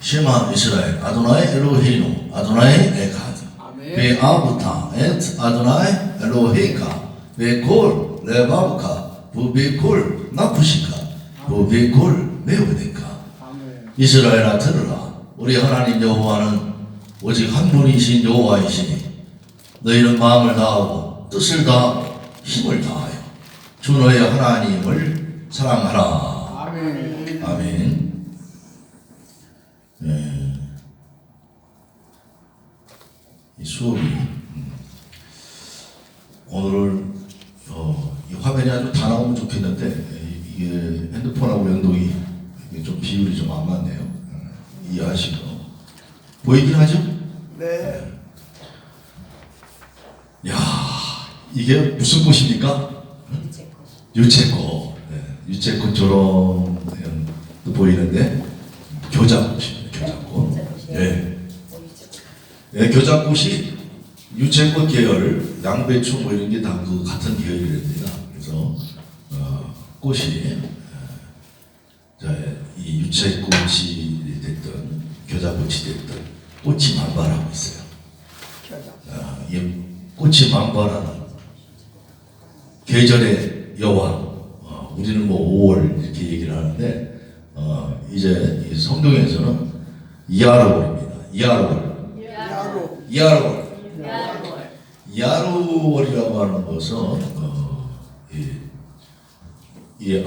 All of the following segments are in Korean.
시마 이스라엘 아도나이 엘로헤이노 아도나이 에카드 베아부타 엣 아도나이 엘로헤이카 베콜 레바브카 부베콜 나푸시카 부베콜 메오데카. 이스라엘아 들으라. 우리 하나님 여호와는 오직 한 분이신 여호와이시니 너희는 마음을 다하고 뜻을 다하고 힘을 다하여 주 너의 하나님을 사랑하라. 아멘. 아멘. 네. 이 수업이 오늘은 이 화면이 아주 다 나오면 좋겠는데 이게 핸드폰하고 연동이 이게 좀 비율이 좀 안 맞네요. 이해하시고 보이긴 하죠? 네. 야, 이게 무슨 꽃입니까? 유채꽃. 네, 유채꽃처럼 보이는데 교자꽃입니다. 교자꽃. 네. 네, 교자꽃이 유채꽃 계열, 양배추 뭐 이런 게 다 그 같은 계열입니다. 그래서 꽃이 이 유채꽃이 됐든 교자꽃이 됐든 꽃이 만발하고 있어요. 이 꽃이 만발하는 계절의 여왕. 우리는 뭐 5월 이렇게 얘기를 하는데 이제 이 성경에서는 이하로월입니다. 이하로월. 이하로월이라고 하는 것은 이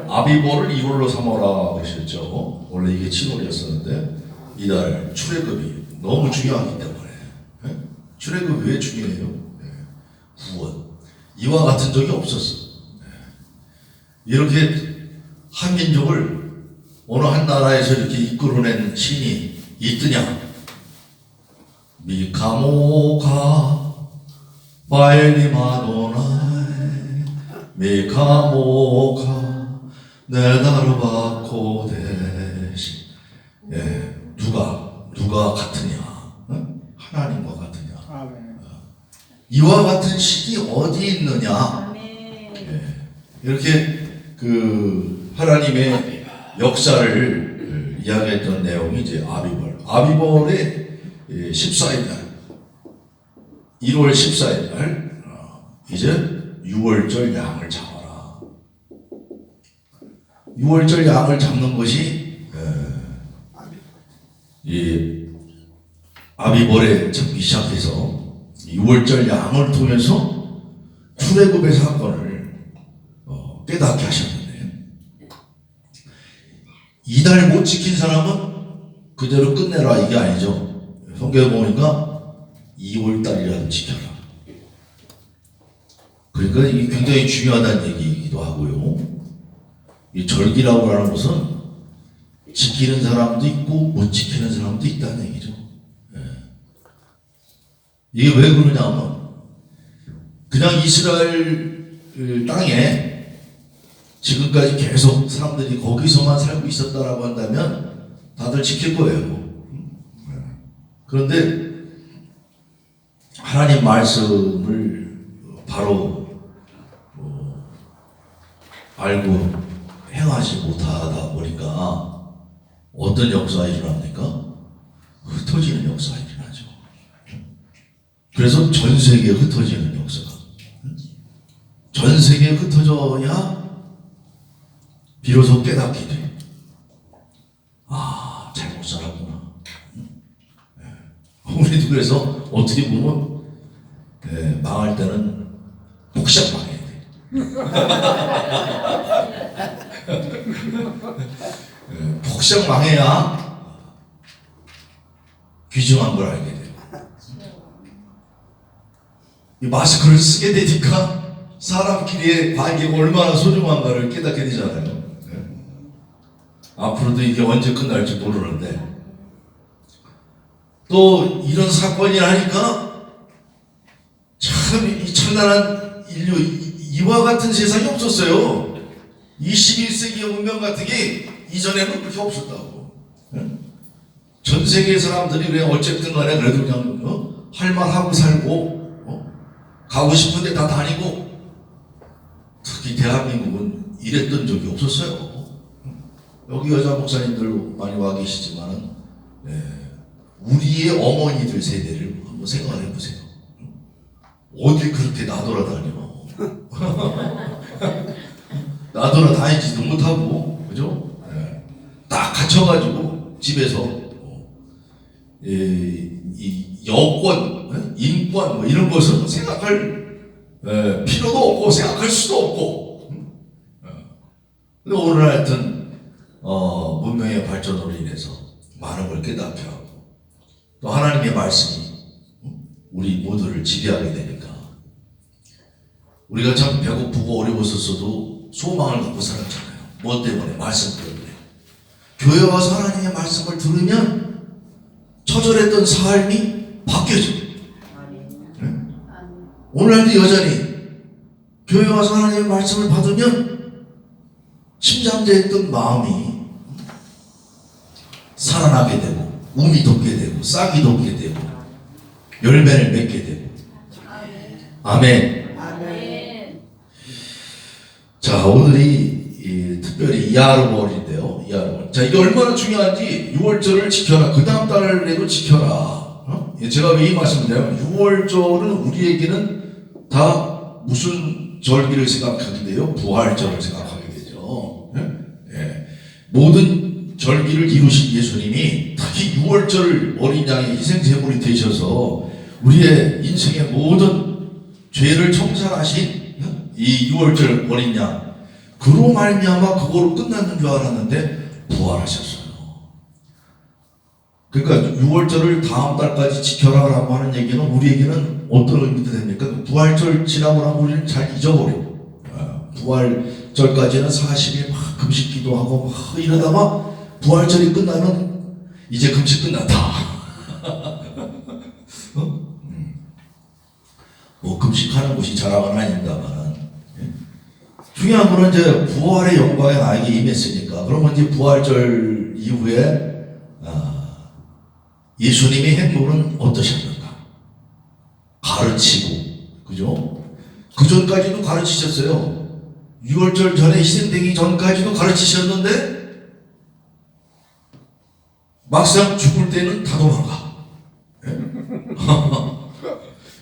아비벌을 2월로 삼어라 그러셨죠. 원래 이게 7월이었었는데 이달 출애굽이 너무 중요하기 때문에. 출애굽이 왜 중요해요? 구원. 이와 같은 적이 없었어. 이렇게 한민족을 어느 한 나라에서 이렇게 이끌어낸 신이 있더냐? 미카모카 바엘리마도나이 미카모카 네다르바코데시. 누가 같으냐? 하나님과 같으냐? 이와 같은 신이 어디 있느냐? 이렇게 그 하나님의 역사를 이야기했던 내용이 이제 아비벌의 14일 날, 1월 14일 날 이제 6월절 양을 잡아라. 6월절 양을 잡는 것이 이 아비벌에 잡기 시작해서 6월절 양을 통해서 출애굽의 사건을 깨닫게 하셨는데 이달 못 지킨 사람은 그대로 끝내라 이게 아니죠. 성경에 보니까 2월달이라도 지켜라. 그러니까 이게 굉장히 중요하다는 얘기이기도 하고요. 이 절기라고 하는 것은 지키는 사람도 있고 못 지키는 사람도 있다는 얘기죠. 이게 왜 그러냐면 그냥 이스라엘 땅에 지금까지 계속 사람들이 거기서만 살고 있었다라고 한다면 다들 지킬 거예요. 그런데 하나님 말씀을 바로 알고 행하지 못하다 보니까 어떤 역사가 일어납니까? 흩어지는 역사가 일어나죠. 그래서 전 세계에 흩어지는 역사가. 전 세계에 흩어져야 비로소 깨닫게 돼. 아, 잘못 살았구나. 우리도 그래서 어떻게 보면 망할 때는 폭삭 망해야 돼. 폭삭 망해야 귀중한 걸 알게 돼. 이 마스크를 쓰게 되니까 사람끼리의 관계가 얼마나 소중한가를 깨닫게 되잖아요. 앞으로도 이게 언제 끝날지 모르는데 또 이런 사건이 하니까 참 이 찬란한 인류 이와 같은 세상이 없었어요. 21세기 문명 같은 게 이전에는 그렇게 없었다고. 전 세계 사람들이 그래 어쨌든 간에 그래도 그냥 할 말하고 살고 가고 싶은데 다 다니고 특히 대한민국은 이랬던 적이 없었어요. 여기 여자 목사님들 많이 와 계시지만은 우리의 어머니들 세대를 한번 생각을 해보세요. 어딜 그렇게 나돌아다녀. 나돌아다니지도 못하고, 그죠? 딱 갇혀가지고 집에서 이 여권, 인권 뭐 이런 것을 생각할 필요도 없고 생각할 수도 없고. 근데 오늘 하여튼 문명의 발전으로 인해서 많은 걸 깨닫게 하고 또 하나님의 말씀이 우리 모두를 지배하게 되니까 우리가 참 배고프고 어려웠었어도 소망을 갖고 살았잖아요. 뭐 때문에? 말씀 때문에. 교회 와서 하나님의 말씀을 들으면 처절했던 삶이 바뀌어져. 네? 오늘날도 여전히 교회 와서 하나님의 말씀을 받으면 침잠되었던 마음이 살아나게 되고 움이 돋게 되고 싹이 돋게 되고 열매를 맺게 되고. 아멘. 자, 오늘이 특별히 이하르월인데요. 이하르월. 자, 이게 얼마나 중요한지 6월절을 지켜라. 그 다음 달에도 지켜라. 제가 왜 이 말씀을 드려요? 6월절은 우리에게는 다 무슨 절기를 생각하는데요? 부활절을 생각하게 되죠. 모든 절기를 이루신 예수님이 특히 6월절 어린 양의 희생제물이 되셔서 우리의 인생의 모든 죄를 청산하신 이 6월절 어린 양, 그로 말미암아 그거로 끝났는 줄 알았는데 부활하셨어요. 그러니까 6월절을 다음 달까지 지켜라라고 하는 얘기는 우리에게는 어떤 의미가 됩니까? 부활절 지나고 나면 우리는 잘 잊어버리고, 부활절까지는 40일 막 금식 기도하고 막 이러다가 부활절이 끝나면 이제 금식 끝났다. 뭐 금식하는 것이 자랑은 아닙니다만 중요한 거는 이제 부활의 영광이 나에게 임했으니까 그러면 이제 부활절 이후에 예수님의 행보는 어떠셨는가? 가르치고, 그죠? 그 전까지도 가르치셨어요. 6월절 전에 희생되기 전까지도 가르치셨는데 막상 죽을 때는 다 도망가.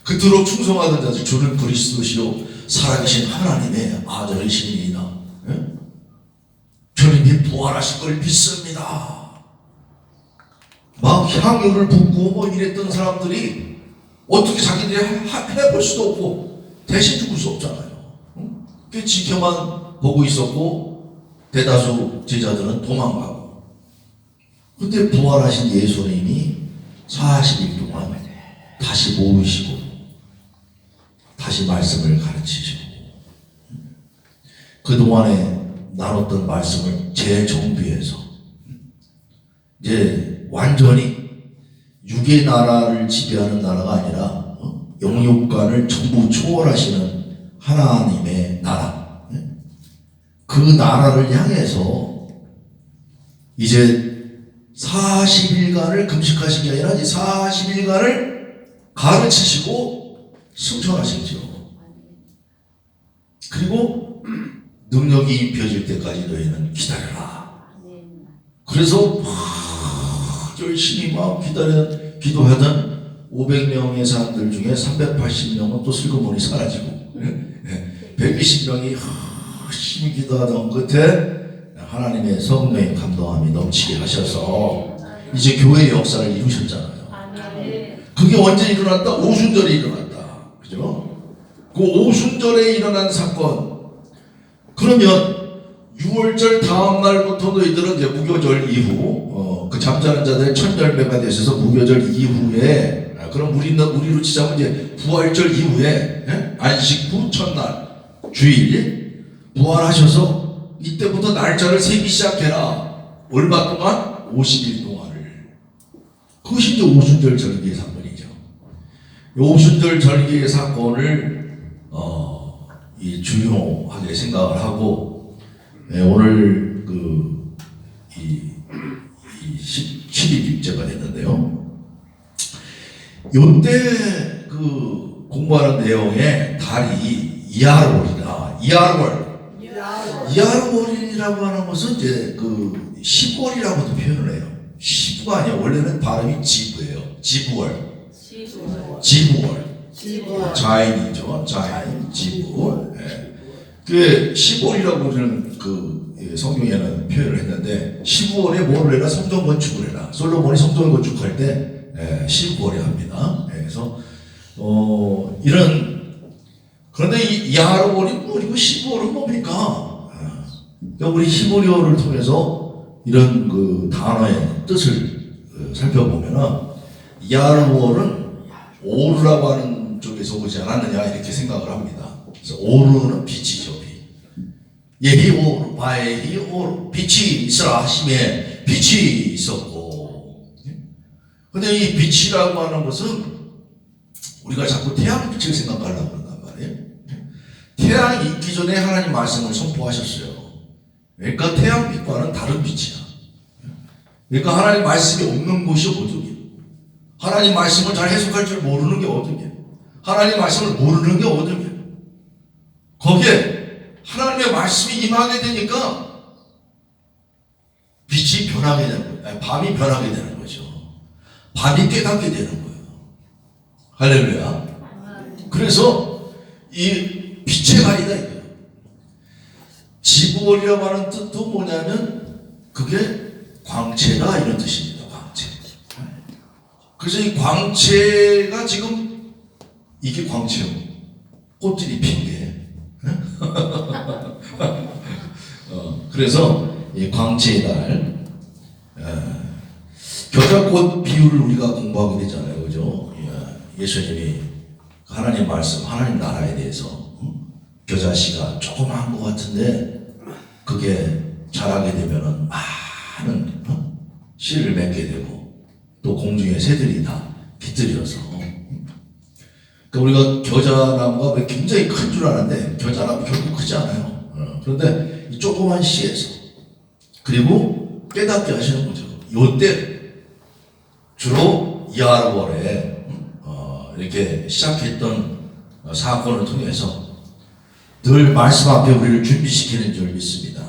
그토록 충성하던 자들 주는 그리스도시요 살아계신 하나님의 아들이시니이다. 주님이 부활하실 걸 믿습니다. 막 향유를 붓고 뭐 이랬던 사람들이 어떻게 자기들이 해볼 수도 없고 대신 죽을 수 없잖아요. 그 지켜만 보고 있었고 대다수 제자들은 도망가고. 근데 부활하신 예수님이 40일 동안 다시 모으시고 다시 말씀을 가르치시고 그동안에 나눴던 말씀을 재정비해서 이제 완전히 육의 나라를 지배하는 나라가 아니라 영육간을 전부 초월하시는 하나님의 나라, 그 나라를 향해서 이제 40일간을 금식하신 게 아니라 이제 40일간을 가르치시고 승천하시죠. 그리고 능력이 입혀질 때까지 너희는 기다려라. 그래서 열심히 막 기도하던 500명의 사람들 중에 380명은 또 슬그머니 사라지고 120명이 열심히 기도하던 끝에 하나님의 성령의 감동함이 넘치게 하셔서 이제 교회의 역사를 이루셨잖아요. 그게 언제 일어났다? 오순절에 일어났다. 그죠? 그 오순절에 일어난 사건. 그러면 6월절 다음 날부터 너희들은 이제 무교절 이후 그 잠자는 자들의 첫 열매가 되셔서 무교절 이후에 그럼 우리로 치자면 이제 부활절 이후에 안식 후 첫날 주일 부활하셔서 이때부터 날짜를 세기 시작해라. 얼마 동안? 50일 동안을. 그것이 이제 오순절 절기의 사건이죠. 오순절 절기의 사건을 이 중요하게 생각을 하고 오늘 이 17일째가 됐는데요. 요때 공부하는 내용의 달이 이하르월이다. 이하르월. 이하르월이라고 하는 것은 이제 그 시월이라고도 표현을 해요. 시부가 아니야. 원래는 발음이 지부예요. 지부월. 지부월. 자인이죠. 자인, 지부. 예. 그 시월이라고 하는 그 성경에는 표현을 했는데, 시부월에 뭐를 해라? 성전 건축을 해라. 솔로몬이 성전 건축할 때 시부월에 합니다. 그래서 그런데 이 이하르월이 뭐고 시부월은 뭡니까? 그러니까 우리 히브리어를 통해서 이런 그 단어의 뜻을 살펴보면은, 이하르월은 오르라고 하는 쪽에서 오지 않았느냐 이렇게 생각을 합니다. 그래서 오르는 빛이죠. 예히 오르 바에히 오르, 빛이 있으라 하심에 빛이 있었고. 근데 이 빛이라고 하는 것은 우리가 자꾸 태양빛을 생각하려고 그런단 말이에요. 태양이 있기 전에 하나님 말씀을 선포하셨어요. 그러니까 태양빛과는 다른 빛이야. 그러니까 하나님 말씀이 없는 곳이 어둠이야. 하나님 말씀을 잘 해석할 줄 모르는 게 어둠이야. 하나님 말씀을 모르는 게 어둠이야. 거기에 하나님의 말씀이 임하게 되니까 빛이 변하게 되는 거예요. 밤이 변하게 되는 거죠. 밤이 깨닫게 되는 거예요. 할렐루야. 그래서 이 빛의 달이다 이거예요. 지부월이라고 하는 뜻도 뭐냐면 그게 광채다 이런 뜻입니다. 광채. 그래서 이 광채가 지금 이게 광채요. 꽃들이 핀 게. 그래서 이 광채의 달, 겨자꽃 비유를 우리가 공부하게 되잖아요, 그죠? 예수님이 하나님 말씀, 하나님 나라에 대해서 겨자씨가 조그마한 것 같은데 그게 자라게 되면은 많은 씨를 맺게 되고 또 공중의 새들이 다 깃들여서. 그러니까 우리가 겨자나무가 굉장히 큰 줄 아는데 겨자나무 결국 크지 않아요. 그런데 이 조그만 씨에서 그리고 깨닫게 하시는 거죠. 요때 주로 이하르월에 이렇게 시작했던 사건을 통해서 늘 말씀 앞에 우리를 준비시키는 줄 믿습니다.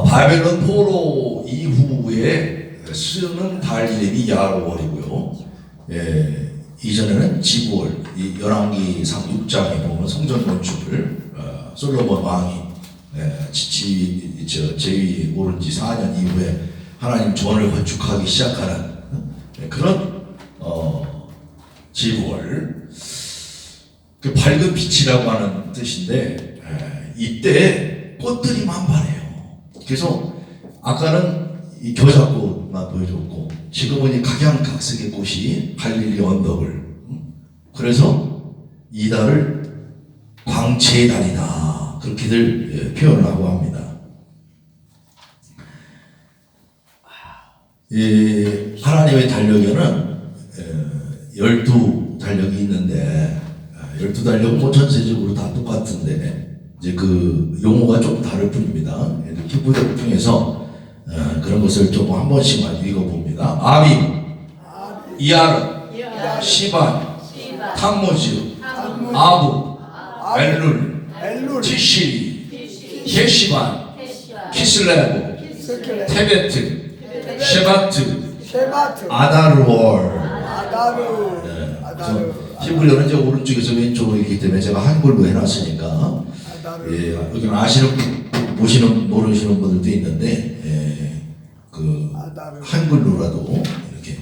바벨론 포로 이후에 쓰는 달 이름이 이하르월이고요. 이전에는 지부월, 이 열왕기상 6장에 보면 성전 건축을 솔로몬 왕이 제위 오른 지 4년 이후에 하나님 전을 건축하기 시작하는 그런 지부월, 그 밝은 빛이라고 하는 뜻인데, 이때 꽃들이 만발해요. 그래서 아까는 이 겨자꽃만 보여줬고 지금은 이 각양각색의 꽃이 갈릴리 언덕을, 그래서 이 달을 광채의 달이다 그렇게들 표현을 하고 합니다. 하나님의 달력에는 12달력이 있는데 12달력은 뭐 전체적으로 다 똑같은데 이제 그 용어가 좀 다를 뿐입니다. 히브리어 중에서 그런 것을 좀 한 번씩만 읽어봅니다. 아비, 이하르, 시반, 탐모즈, 아부, 엘룰, 티시리, 헤시반, 키슬레브, 테베트, 셰바트, 아다르월. 히브리어는 이제 오른쪽에서 왼쪽으로 있기 때문에 제가 한글로 해놨으니까, 여기는 아시는 보시는 모르시는 분들도 있는데, 그 한글로라도 이렇게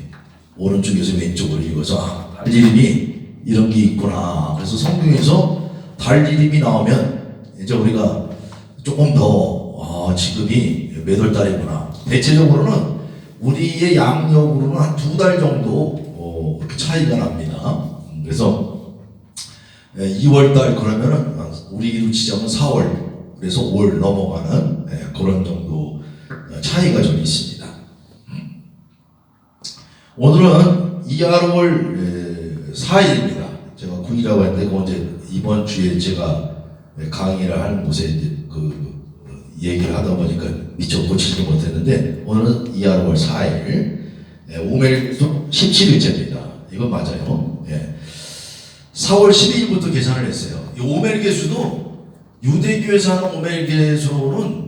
오른쪽에서 왼쪽으로 읽어서 달 이름이 이런 게 있구나. 그래서 성경에서 달 이름이 나오면 이제 우리가 조금 더 지금이 몇 월 달이구나. 대체적으로는 우리의 양력으로는 한 2달 정도 차이가 납니다. 그래서 2월달 그러면은 우리로 치자면 4월, 그래서 5월 넘어가는 그런 정도 차이가 좀 있습니다. 오늘은 이하르월 4일입니다. 제가 9일이라고 했는데 언제 이번 주에 제가 강의를 하는 곳에 이제 그 얘기를 하다 보니까 미처 고치지 못했는데 오늘은 이하르월 4일, 오멜도 17일째입니다. 이건 맞아요. 4월 12일부터 계산을 했어요. 이 오멜 개수도 유대교에서 하는 오멜게소는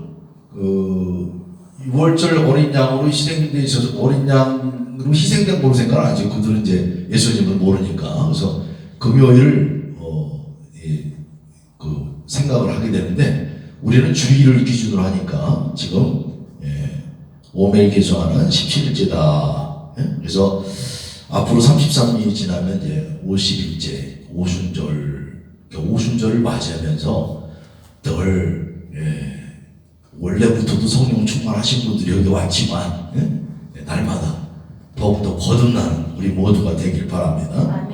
6월절 어린 양으로 희생돼 있어서 어린 양으로 희생된 걸로 생각 안 하죠. 그들은 이제 예수님을 모르니까. 그래서 금요일을 생각을 하게 되는데 우리는 주일을 기준으로 하니까 지금 오멜게소하는 17일째다. 그래서 앞으로 33일이 지나면 이제 50일째 오순절을 맞이하면서 늘 원래부터도 성령 충만하신 분들이 여기 왔지만 날마다 더욱더 거듭나는 우리 모두가 되길 바랍니다.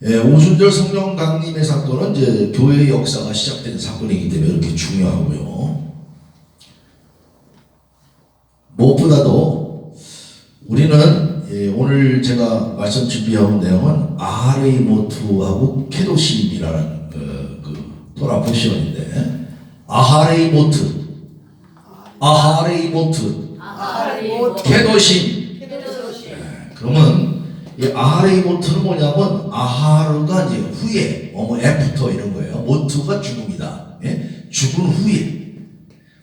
오순절 성령 강림의 사건은 이제 교회의 역사가 시작된 사건이기 때문에 이렇게 중요하고요. 무엇보다도 우리는 오늘 제가 말씀 준비한 내용은 아하레이모트하고 케도심이라는 토라 포션인데 아하레이모트, 케도심. 그러면 이 아하레이모트는 뭐냐면 아하르가 이제 후에 애프터 이런 거예요. 모트가 죽음이다. 죽은 후에.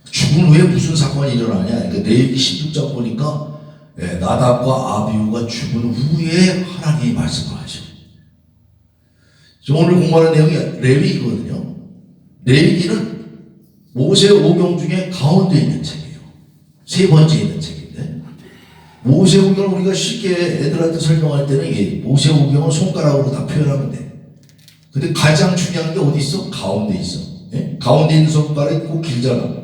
죽은 후에 무슨 사건이 일어나냐? 그러니까 레위기 16장 보니까 나답과 아비후가 죽은 후에 하나님이 말씀을 하셔. 오늘 공부하는 내용이 레위기거든요. 레위기는 모세 오경 중에 가운데 있는 책이에요. 세 번째 있는 책인데 모세 오경을 우리가 쉽게 애들한테 설명할 때는 모세 오경은 손가락으로 다 표현하면 돼. 근데 가장 중요한 게 어디 있어? 가운데 있어. 가운데 있는 손가락이 꼭 길잖아.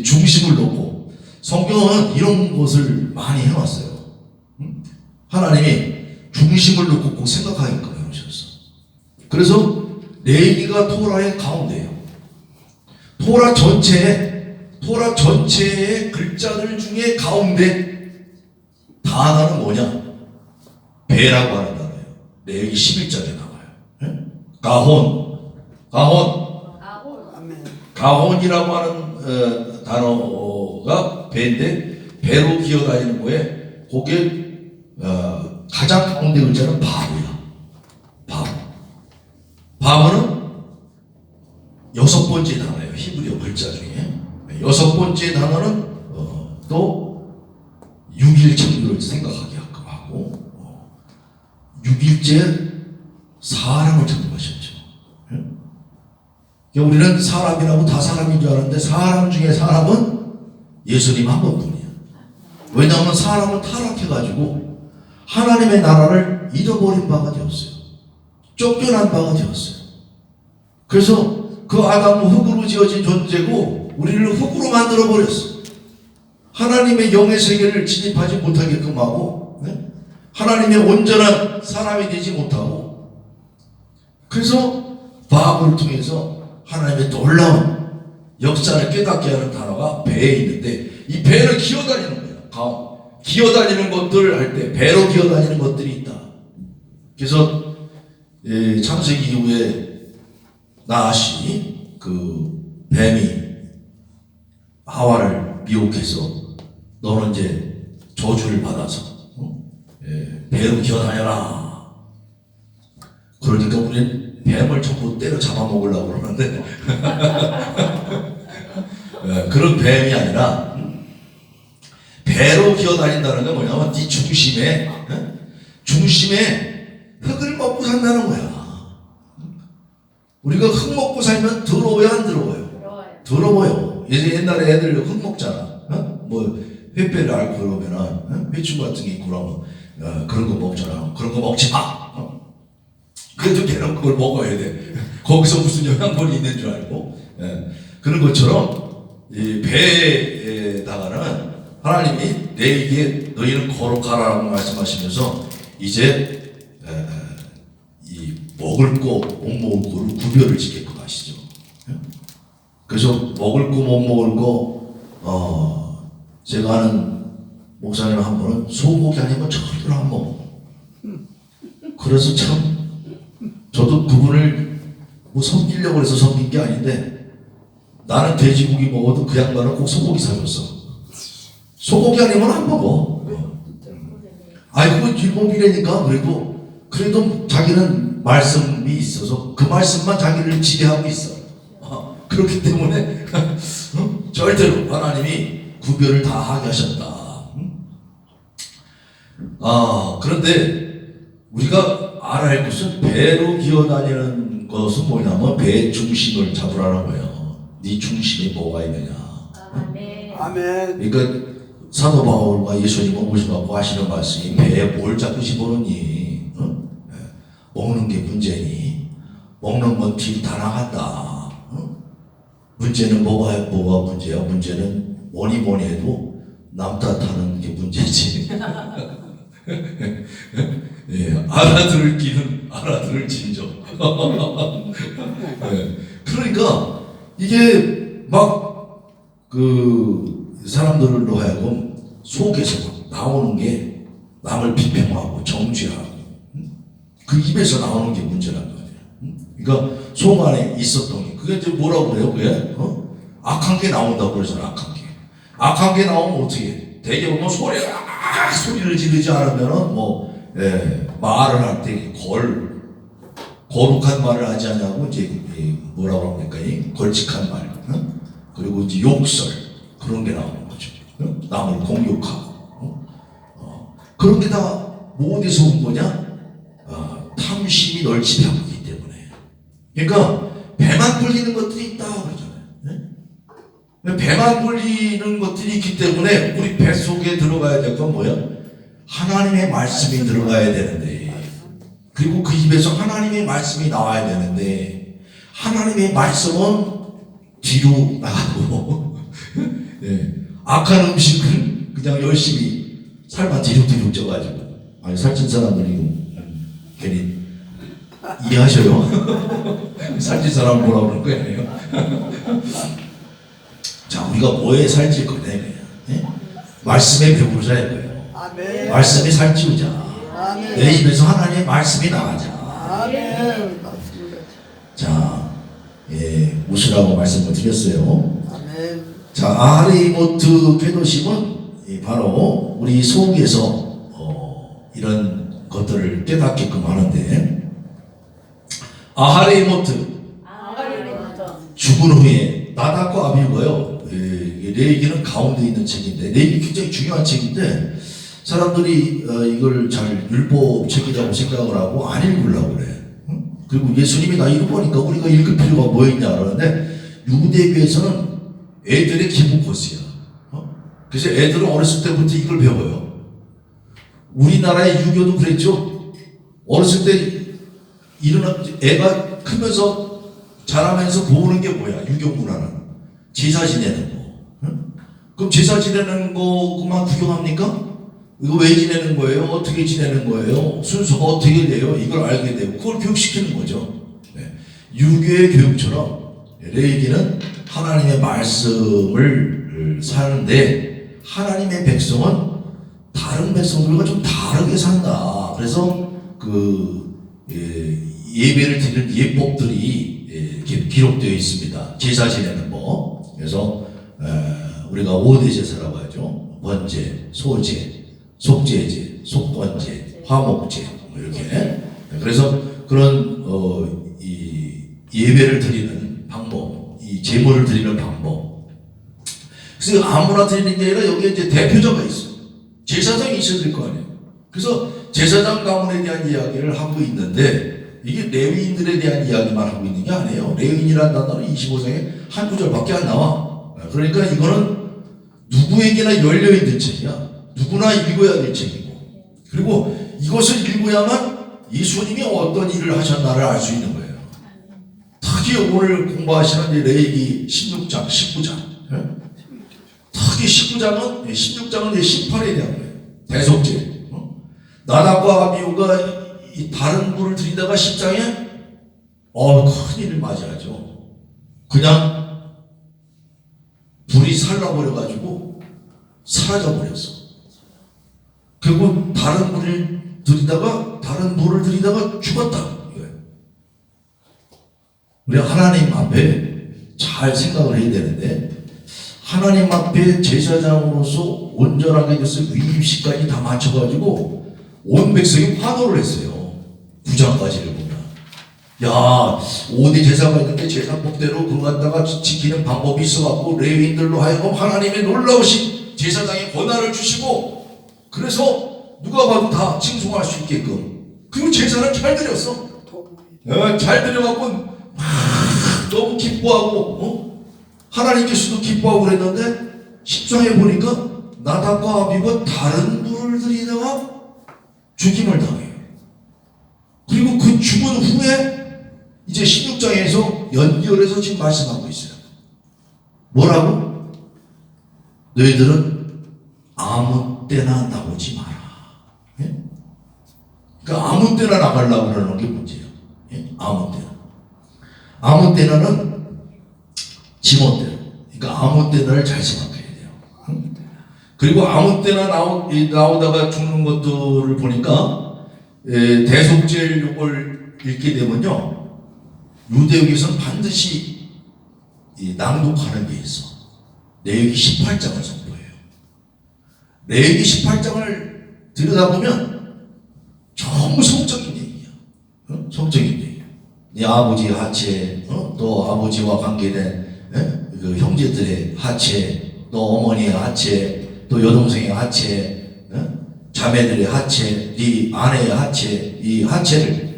중심을 놓고 성경은 이런 것을 많이 해놨어요. 하나님이 중심을 놓고 꼭 생각하게끔 해놓으셨어. 그래서 레위기가 토라의 가운데예요. 토라 전체의 글자들 중에 가운데 단어는 뭐냐? 배라고 하는 단어예요. 레위기 11장에 나와요. 가혼이라고 하는 단어가 배인데 배로 기어다니는 거에 거기에 가장 가운데 글자는 바보야. 바보는 6번째 단어예요. 히브리어 글자 중에 6번째 단어는 또 6일 창조를 생각하게 하고 6일째 사람을 창조하셨죠. 우리는 사람이라고 다 사람인 줄 알았는데 사람 중에 사람은 예수님 한 분뿐이야. 왜냐하면 사람은 타락해가지고 하나님의 나라를 잃어버린 바가 되었어요. 쫓겨난 바가 되었어요. 그래서 그 아담은 흙으로 지어진 존재고 우리를 흙으로 만들어버렸어. 하나님의 영의 세계를 진입하지 못하게끔 하고 하나님의 온전한 사람이 되지 못하고 그래서 바보를 통해서 하나님의 놀라운 역사를 깨닫게 하는 단어가 배에 있는데 이 배를 기어다니는 거야. 기어다니는 것들 할 때 배로 기어다니는 것들이 있다. 그래서 창세기 이후에 나아시 뱀이 하와를 미혹해서 너는 이제 저주를 받아서 배로 기어다녀라. 그러니까 우리는 뱀을 전부 때려 잡아먹으려고 그러는데 그런 뱀이 아니라 배로 기어다닌다는 건 뭐냐면 네 중심에 흙을 먹고 산다는 거야. 우리가 흙 먹고 살면 더러워요, 안 더러워요? 더러워요. 옛날에 애들 흙 먹잖아. 뭐 횟배를 앓고 그러면은 회충 같은 게 있고 그러면 그런 거 먹잖아. 그런 거 먹지 마. 그래도 걔는 그걸 먹어야 돼. 거기서 무슨 영양분이 있는 줄 알고. 그런 것처럼 이 배에다가는 하나님이 내게 너희는 거룩하라고 말씀하시면서 이제 이 먹을 거 못 먹을 거를 구별을 짓게끔 하시죠. 그래서 먹을 거 못 먹을 거 제가 아는 목사님 한 분은 소고기 아니면 절대로 안 먹어. 그래서 참 저도 그분을 뭐 섬기려고 해서 섬긴 게 아닌데 나는 돼지고기 먹어도 그 양반은 꼭 소고기 사줬어. 소고기 아니면 안 먹어. 아이 그건 뒷목이라니까 그래도 자기는 말씀 하나님이 있어서 그 말씀만 자기를 지배하고 있어. 그렇기 때문에 절대로 하나님이 구별을 다 하게 하셨다. 그런데 우리가 알아야 할 것은 배로 기어다니는 것은 뭐냐면 배의 중심을 잡으라는 거예요. 네 중심에 뭐가 있느냐. 아멘. 그러니까 사도 바울과 예수님을 오셔갖고 하시는 말씀이 배에 뭘 자꾸 집어넣니? 먹는 게 문제니? 먹는 건 뒤로 다 나간다. 문제는 뭐가 문제야? 문제는 뭐니 해도 남 탓하는 게 문제지. 예, 알아들을 기는 알아들을 진정. 예, 그러니까 이게 막 그 사람들로 하여금 속에서 나오는 게 남을 비평하고 정죄하고 그 입에서 나오는 게 문제란 말이에요. 그러니까 속 안에 있었던 게 그게 이제 뭐라고 그래요? 그게 악한 게 나온다고 그러잖아. 악한 게 나오면 어떻게 해? 대개 보면 소리를 지르지 않으면은 말을 할 때 거룩한 말을 하지 않냐고 이제 뭐라고 합니까? 걸칙한 말, 그리고 이제 욕설 그런 게 나오는 거죠. 남을 공격하고 그런 게 다 뭐 어디서 온 거냐? 탐심이 널 지배하고 있기 때문에. 그러니까 배만 불리는 것들이 있다 그러잖아요. 배만 불리는 것들이 있기 때문에 우리 배 속에 들어가야 될 건 뭐야? 하나님의 말씀이 들어가야 되는데, 그리고 그 입에서 하나님의 말씀이 나와야 되는데, 하나님의 말씀은 뒤로 나가고 악한 음식은 그냥 열심히 살만 뒤로 쪄가지고, 아니 살찐 사람들이 괜히 이해하셔요. 살찐 사람 뭐라고 그러는 거 아니에요? 자, 우리가 뭐에 살찔 거냐 이거야. 말씀에 배부르자 이거예요. 아멘. 말씀에 살찌우자. 아멘. 내 입에서 하나님의 말씀이 나가자. 아멘. 자, 웃으라고 말씀을 드렸어요. 아멘. 자, 아하레이모트 궤도심은 바로 우리 속에서 이런 것들을 깨닫게끔 하는데, 아하레이모트 죽은 후에 나답과 아비후가요. 레위기는 가운데 있는 책인데, 레위기 굉장히 중요한 책인데 사람들이 이걸 잘 율법 책이라고 생각을 하고 안 읽으려고 그래. 그리고 예수님이 나 읽어보니까 우리가 읽을 필요가 뭐 있냐 그러는데, 유대교에서는 애들의 기본 코스야. 그래서 애들은 어렸을 때부터 이걸 배워요. 우리나라의 유교도 그랬죠. 어렸을 때 애가 크면서 자라면서 보는 게 뭐야? 유교 문화는 제사 지내는 거. 그럼 제사 지내는 거만 구경합니까? 이거 왜 지내는 거예요? 어떻게 지내는 거예요? 순서가 어떻게 돼요? 이걸 알게 되고 그걸 교육시키는 거죠. 유교의 교육처럼 레위기는 하나님의 말씀을 사는데, 하나님의 백성은 다른 백성들과 좀 다르게 산다. 그래서 예배를 드리는 예법들이 이렇게 기록되어 있습니다. 제사 지내는 법. 그래서 우리가 5대 제사라고 하죠. 번제, 소제, 속죄제, 속건제, 화목제 이렇게. 그래서 그런 이 예배를 드리는 방법, 이 제물을 드리는 방법. 그래서 아무나 드리는 게 아니라 여기에 이제 대표자가 있어. 제사장이 있어야 될 거 아니에요. 그래서 제사장 가문에 대한 이야기를 하고 있는데, 이게 레위인들에 대한 이야기만 하고 있는 게 아니에요. 레위인이라는 단어는 25장에 한 구절밖에 안 나와. 그러니까 이거는 누구에게나 열려있는 책이야. 누구나 읽어야 될 책이고, 그리고 이것을 읽어야만 예수님이 어떤 일을 하셨나를 알 수 있는 거예요. 특히 오늘 공부하시는 레위기 16장, 19장. 특히 16장은 심판에 대한 거예요. 대속죄. 나답과 아비후가 다른 불을 들이다가 10장에 큰일을 맞이하죠. 그냥 불이 살라버려가지고 사라져버렸어. 결국 다른 불을 들이다가 죽었다. 우리 하나님 앞에 잘 생각을 해야 되는데, 하나님 앞에 제사장으로서 온전하게 돼서 위임식까지 다 마쳐가지고 온 백성이 환호를 했어요. 9장까지를 보면. 야, 5대 제사가 있는데 제사법대로 그거 갖다가 지키는 방법이 있어갖고 레위인들로 하여금 하나님의 놀라우신 제사장의 권한을 주시고 그래서 누가 봐도 다 칭송할 수 있게끔 그리고 제사를 잘 드렸어. 잘 드려갖고 막 너무 기뻐하고 하나님께서도 기뻐하고 그랬는데 10장에 보니까 나답과 아비가 다른 불들이다가 죽임을 당해요. 그리고 그 죽은 후에 이제 16장에서 연결해서 지금 말씀하고 있어요. 뭐라고? 너희들은 아무 때나 나오지 마라. 예? 그러니까 아무 때나 나가려고 그러는 게 문제예요. 예? 아무 때나. 아무 때나는 지멋대로. 그러니까 아무 때나를 잘 생각해야 돼요. 그리고 아무 때나 나오다가 죽는 것들을 보니까 대속죄 요걸 읽게 되면요. 유대역에서는 반드시 낭독하는 게 있어. 레위기 18장을 선포해요. 레위기 18장을 들여다보면 전부 성적인 얘기야. 성적인 얘기야. 네 아버지의 하체, 또 아버지와 관계된 그 형제들의 하체, 또 어머니의 하체, 또 여동생의 하체, 자매들의 하체, 네 아내의 하체, 이 하체를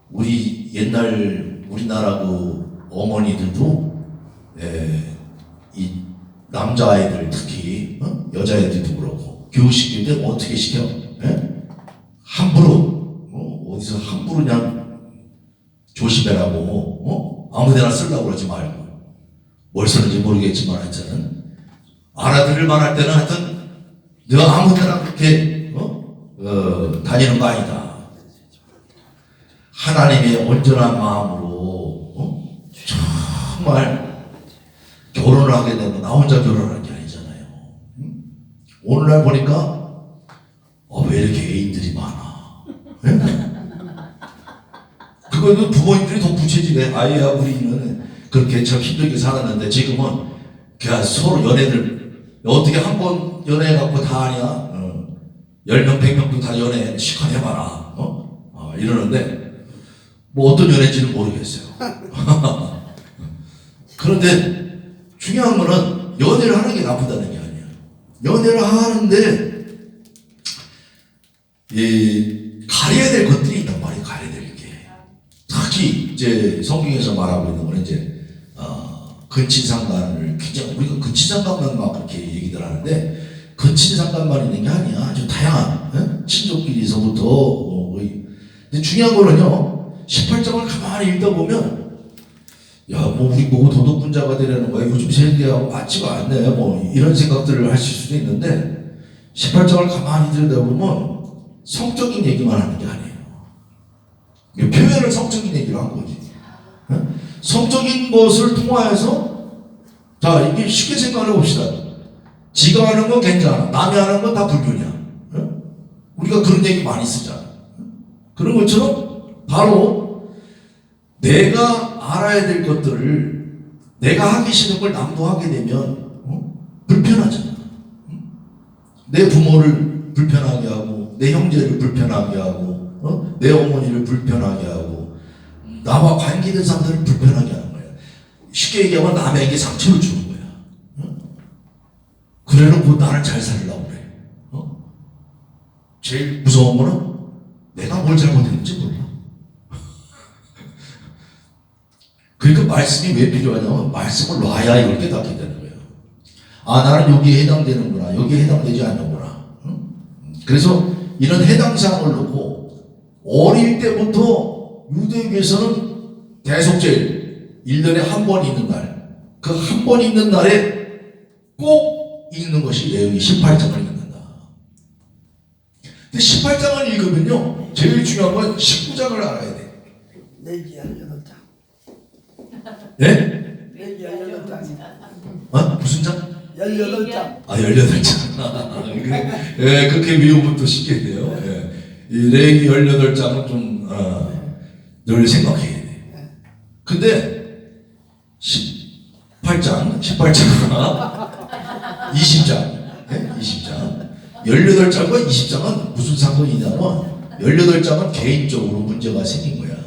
우리 옛날 우리나라 그 어머니들도 이 남자아이들 특히 여자애들도 그렇고 교육시킬 때 어떻게 시켜? 함부로 어디서 함부로 그냥 조심해라고 아무데나 쓰려고 그러지 말고 뭘 쓰는지 모르겠지만 하여튼 알아들을 만할 때는 하여튼 너가 아무데나 그렇게 다니는 거 아니다. 하나님의 온전한 마음으로 정말 결혼을 하게 되면 나 혼자 결혼하는 게 아니잖아요. 오늘날 보니까 왜 이렇게 애인들이 많아? 그거는 부모님들이 더 부채질해. 아이야 우리는 그렇게 참 힘들게 살았는데 지금은 그냥 서로 연애를 어떻게 한 번 연애해갖고 다 아냐? 10명 100명도 다 연애 시간 해봐라. 이러는데 뭐 어떤 연애인지는 모르겠어요. 그런데 중요한 거는 연애를 하는 게 나쁘다는 게 아니야. 연애를 하는데 가려야 될 것들이 있단 말이에요. 가려야 될 게. 특히 이제 성경에서 말하고 있는 거는 이제 근친상간을 굉장히 우리가 근친상간만 막 그렇게 얘기들 하는데 근친상간만 있는 게 아니야. 아주 다양한 친족끼리서부터 근데 중요한 거는요. 18장을 가만히 읽다 보면 뭐 우리 보고 도덕분자가 되려는 거야. 요즘 세대하고 맞지가 않네. 뭐 이런 생각들을 하실 수도 있는데 18장을 가만히 들여다보면 성적인 얘기만 하는 게 아니에요. 표현을 성적인 얘기로 한 거지. 성적인 것을 통하여서 자 이게 쉽게 생각해 봅시다. 지가 하는 건 괜찮아. 남이 하는 건 다 불륜이야. 우리가 그런 얘기 많이 쓰잖아. 그런 것처럼 바로 내가 알아야 될 것들을 내가 하기 싫은 걸 남도 하게 되면 불편하잖아. 내 부모를 불편하게 하고 내 형제를 불편하게 하고 내 어머니를 불편하게 하고 나와 관계된 사람들을 불편하게 하는 거야. 쉽게 얘기하면 남에게 상처를 주는 거야. 그래놓고 나를 잘 살려고 그래. 제일 무서운 거는 내가 뭘 잘못했는지 몰라. 그러니까 말씀이 왜 필요하냐면 말씀을 놔야 이걸 깨닫게 되는 거예요. 나는 여기에 해당되는구나. 여기에 해당되지 않는구나. 그래서 이런 해당사항을 놓고 어릴 때부터 유대교에서는 대속죄일 1년에 한 번 있는 날, 그 한 번 있는 날에 꼭 읽는 것이 레위기 18장을 읽는다. 근데 18장을 읽으면요 제일 중요한 건 19장을 알아야 돼. 레위기 18장. 네? 레위기 18장. 무슨 장? 18장. 18장. 예, 그렇게 외우면 또 쉽겠네요. 예. 이 레위기 18장은 좀 늘 생각해야 돼. 근데 18장 20장, 네? 20장, 18장과 20장은 무슨 상관이 있냐면 18장은 개인적으로 문제가 생긴 거야.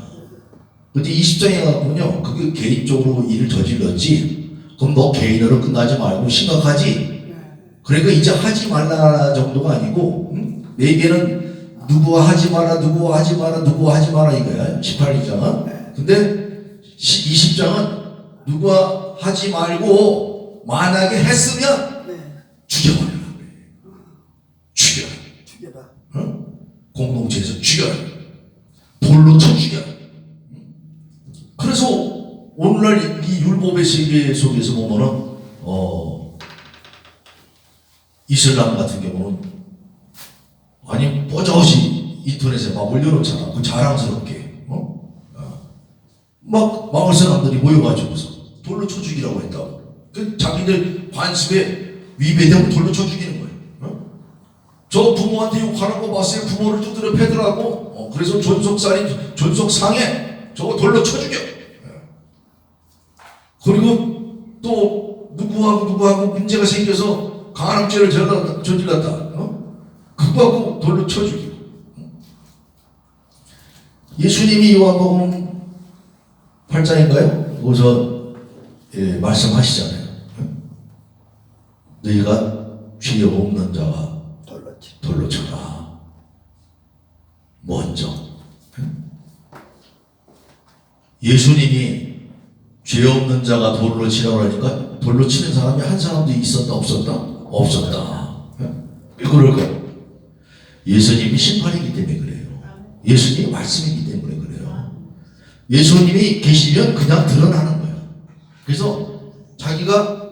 근데 20장에 가보면요, 그게 개인적으로 일을 저질렀지. 그럼 너 개인으로 끝나지 말고 심각하지. 그러니까 이제 하지 말라 정도가 아니고, 내 얘기는 누구와 하지 마라, 누구와 하지 마라, 누구와 하지 마라 이거야. 18장은. 근데 20장은 누구와 하지 말고 만약에 했으면 죽여버리라. 죽여. 죽여라. 공동체에서 죽여라. 돌로 쳐 죽여라. 그래서 오늘날 이 율법의 세계 속에서 보면은 이슬람 같은 경우는 아니 뽀져시 인터넷에 막 올려놓잖아. 그 자랑스럽게 막 마을 사람들이 모여가지고서 돌로 쳐 죽이라고 했다고. 그 자기들 관습에 위배되면 돌로 쳐 죽이는 거예요. 저 부모한테 욕하는 거 봤어요. 부모를 두드려 패더라고. 그래서 존속살인, 존속상해. 저거 돌로 쳐 죽여. 그리고 또 누구하고 문제가 생겨서 간암죄를 저질렀다. 그거하고 돌로 쳐 죽이고. 예수님이 요한복음 8장인가요? 거기서 말씀하시잖아요. 너희가 죄 없는 자가 돌로 쳐라. 먼저 예수님이 죄 없는 자가 돌로 치라고 하니까 돌로 치는 사람이 한 사람도 있었다 없었다? 없었다. 왜 그럴까요? 예수님이 심판이기 때문에 그래요. 예수님이 말씀이기 때문에 그래요. 예수님이 계시면 그냥 드러나는 거예요. 그래서 자기가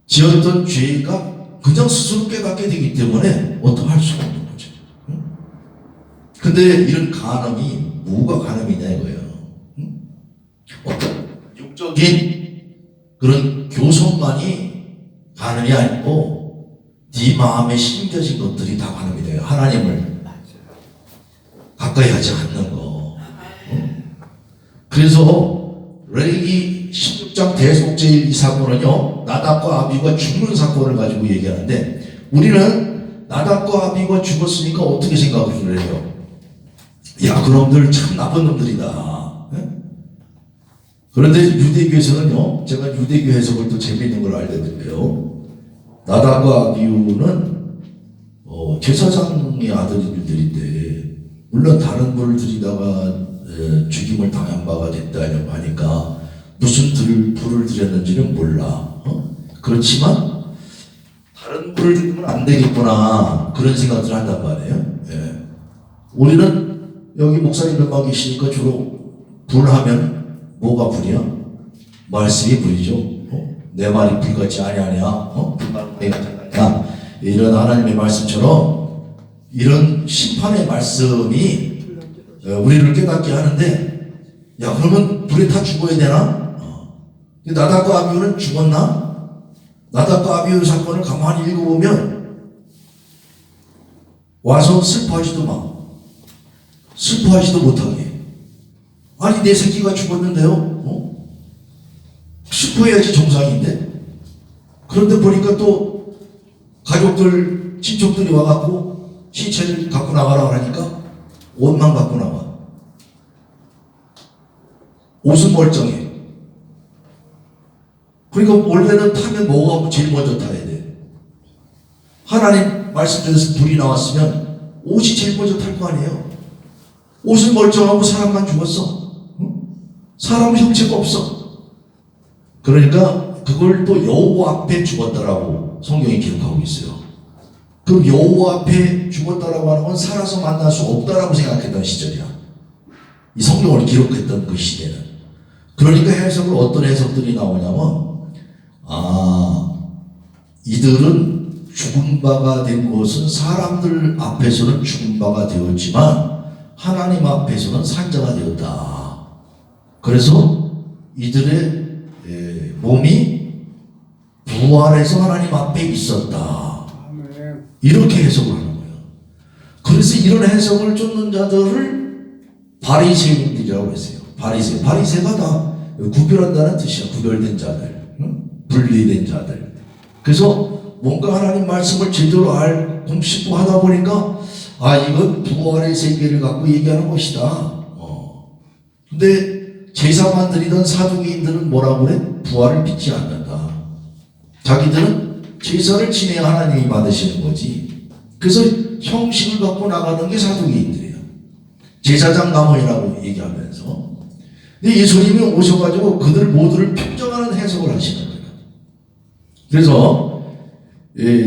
지었던 죄가 그냥 스스로 깨닫게 되기 때문에 어떻게 할 수가 없는 거죠. 근데 이런 간음이 뭐가 간음이냐 이거예요. 어떤 육적인 그런 교섭만이 간음이 아니고 네 마음에 심겨진 것들이 다 간음이 돼요. 하나님을 가까이 하지 않는 거. 그래서 레위기 16장 대속죄일 이 사건은요, 나답과 아비가 죽는 사건을 가지고 얘기하는데, 우리는 나답과 아비가 죽었으니까 어떻게 생각을 해요? 야, 그놈들 참 나쁜 놈들이다. 그런데 유대교에서는요, 제가 유대교 해석을 또 재미있는 걸 알려드릴게요. 나답과 아비우는 제사장의 아들들인데, 물론 다른 벌을 들이다가 죽임을 당한 바가 됐다고 하니까 무슨 불을 들였는지는 몰라. 그렇지만 다른 불을 들이면 안 되겠구나 그런 생각들을 한단 말이에요. 우리는 여기 목사님들만 계시니까 주로 불하면 뭐가 불이야? 말씀이 불이죠. 내 말이 불같이 아니하냐? 내가 아니야? 이런 하나님의 말씀처럼 이런 심판의 말씀이 우리를 깨닫게 하는데, 야, 그러면 불에 다 죽어야 되나? 나답과 아비후는 죽었나? 나답과 아비후 사건을 가만히 읽어보면 와서 슬퍼하지도 마. 슬퍼하지도 못하게. 아니, 내 새끼가 죽었는데요? 슬퍼해야지 정상인데? 그런데 보니까 또 가족들, 친척들이 와갖고 시체를 갖고 나가라고 하니까 옷만 갖고 나와. 옷은 멀쩡해. 그러니까 원래는 타면 뭐가 제일 먼저 타야 돼? 하나님 말씀대로 불이 나왔으면 옷이 제일 먼저 탈 거 아니에요? 옷은 멀쩡하고 사람만 죽었어. 사람은 형체가 없어. 그러니까 그걸 또 여호와 앞에 죽었다라고 성경이 기록하고 있어요. 그 여호와 앞에 죽었다라고 하는 건 살아서 만날 수 없다라고 생각했던 시절이야. 이 성경을 기록했던 그 시대는. 그러니까 해석을 어떤 해석들이 나오냐면, 이들은 죽은 바가 된 것은 사람들 앞에서는 죽은 바가 되었지만 하나님 앞에서는 산자가 되었다. 그래서 이들의 몸이 부활해서 하나님 앞에 있었다. 이렇게 해석을 하는 거예요. 그래서 이런 해석을 쫓는 자들을 바리새인들이라고 했어요. 바리새가 다 구별한다는 뜻이야. 구별된 자들, 분리된 자들. 그래서 뭔가 하나님 말씀을 제대로 알고 싶고 하다 보니까 이건 부활의 세계를 갖고 얘기하는 것이다. 근데 제사만 드리던 사두개인들은 뭐라고 그래? 부활을 믿지 않는다. 자기들은 제사를 지내야 하나님이 받으시는 거지. 그래서 형식을 갖고 나가는 게 사두개인들이에요. 제사장 가문이라고 얘기하면서. 근데 예수님이 오셔가지고 그들 모두를 평정하는 해석을 하시는 거예요. 그래서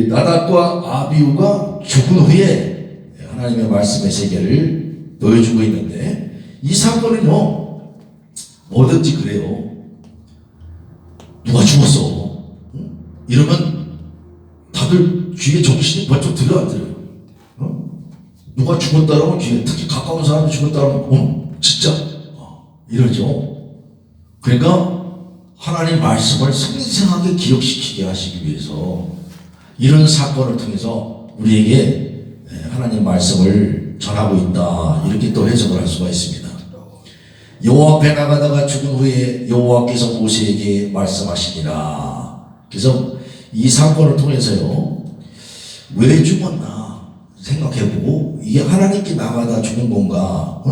나답과 아비후가 죽은 후에 하나님의 말씀의 세계를 보여주고 있는데, 이 사건은요 뭐든지 그래요. 누가 죽었어? 이러면 다들 귀에 정신이 번쩍 들어 안 들어요? 누가 죽었다라면 귀에, 특히 가까운 사람이 죽었다라면 진짜? 이러죠. 그러니까 하나님 말씀을 생생하게 기억시키게 하시기 위해서 이런 사건을 통해서 우리에게 하나님 말씀을 전하고 있다, 이렇게 또 해석을 할 수가 있습니다. 여호와 앞에 나가다가 죽은 후에 여호와께서 모세에게 말씀하시니라. 그래서 이 사건을 통해서요, 왜 죽었나 생각해보고, 이게 하나님께 나가다 죽은 건가?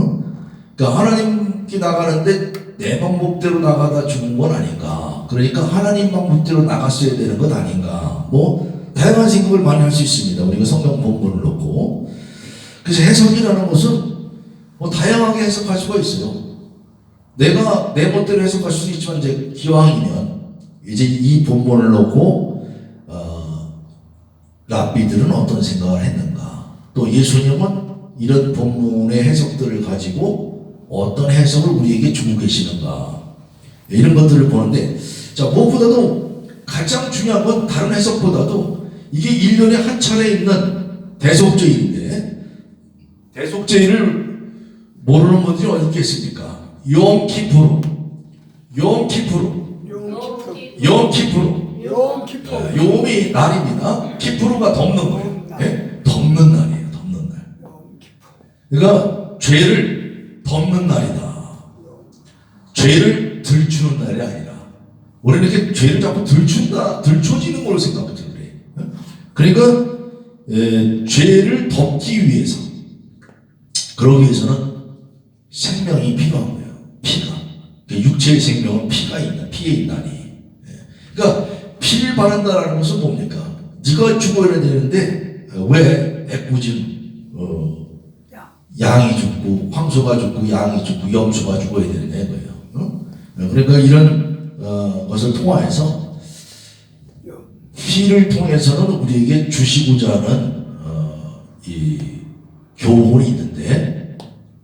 그러니까 하나님께 나가는데 내 방법대로 나가다 죽은 건 아닌가? 그러니까 하나님 방법대로 나갔어야 되는 것 아닌가? 뭐 다양한 생각을 많이 할 수 있습니다. 우리가 성경 본문을 놓고. 그래서 해석이라는 것은 뭐 다양하게 해석할 수가 있어요. 내가 내 멋대로 해석할 수도 있지만, 이제 기왕이면 이제 이 본문을 놓고 랍비들은 어떤 생각을 했는가, 또 예수님은 이런 본문의 해석들을 가지고 어떤 해석을 우리에게 주고 계시는가, 이런 것들을 보는데, 자, 무엇보다도 가장 중요한 건 다른 해석보다도 이게 1년에 한 차례 있는 대속죄인데, 대속죄인을 모르는 분들이 어디 있겠습니까? 욤키푸르. 욤이 날입니다. 키푸르가 덮는 거예요. 네? 덮는 날이에요. 덮는 날. 그러니까 죄를 덮는 날이다. 죄를 들추는 날이 아니라, 우리는 이렇게 죄를 자꾸 들춰지는 걸로 생각하죠. 그러니까 죄를 덮기 위해서, 그러기 위해서는 생명이 필요한 거예요. 피가. 육체의 생명은 피에 있나니. 그러니까 피를 바른다라는 것은 뭡니까? 네가 죽어야 되는데 왜 애꿎은 양이 죽고, 황소가 죽고, 양이 죽고, 염소가 죽어야 되느냐 이거예요. 그러니까 이런 것을 통하여서, 피를 통해서는 우리에게 주시고자 하는 이 교훈이 있는데,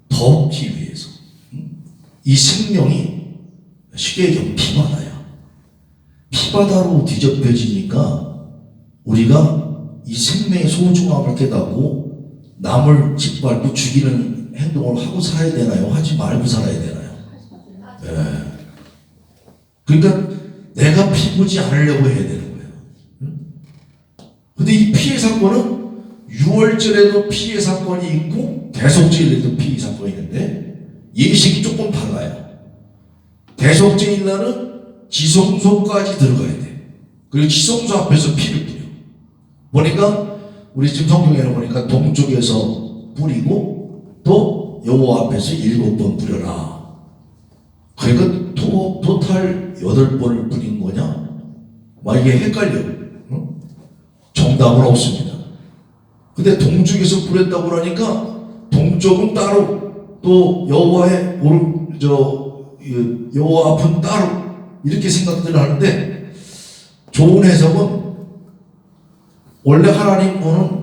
덮기 위해서 이 생명이 쉽게 얘기하면 피바다야. 피바다로 뒤덮여지니까 우리가 이 생명의 소중함을 깨닫고 남을 짓밟고 죽이는 행동을 하고 살아야 되나요? 하지 말고 살아야 되나요? 네. 그러니까 내가 피보지 않으려고 해야 되는 거예요. 근데 이 피해 사건은 6월절에도 피해 사건이 있고 대속죄일에도 피해 사건이 있는데, 예식이 조금 달라요. 대속죄일 날은 지성소까지 들어가야 돼. 그리고 지성소 앞에서 피를 뿌려. 보니까 우리 지금 성경에는 보니까 동쪽에서 뿌리고 또 여호와 앞에서 7번 뿌려라. 그러니까 토탈 8번을 뿌린 거냐? 막 이게 헷갈려. 정답은 없습니다. 근데 동쪽에서 뿌렸다고 그러니까 동쪽은 따로, 또 여호와의 여호와 앞은 따로, 이렇게 생각들을 하는데, 좋은 해석은 원래 하나님 분은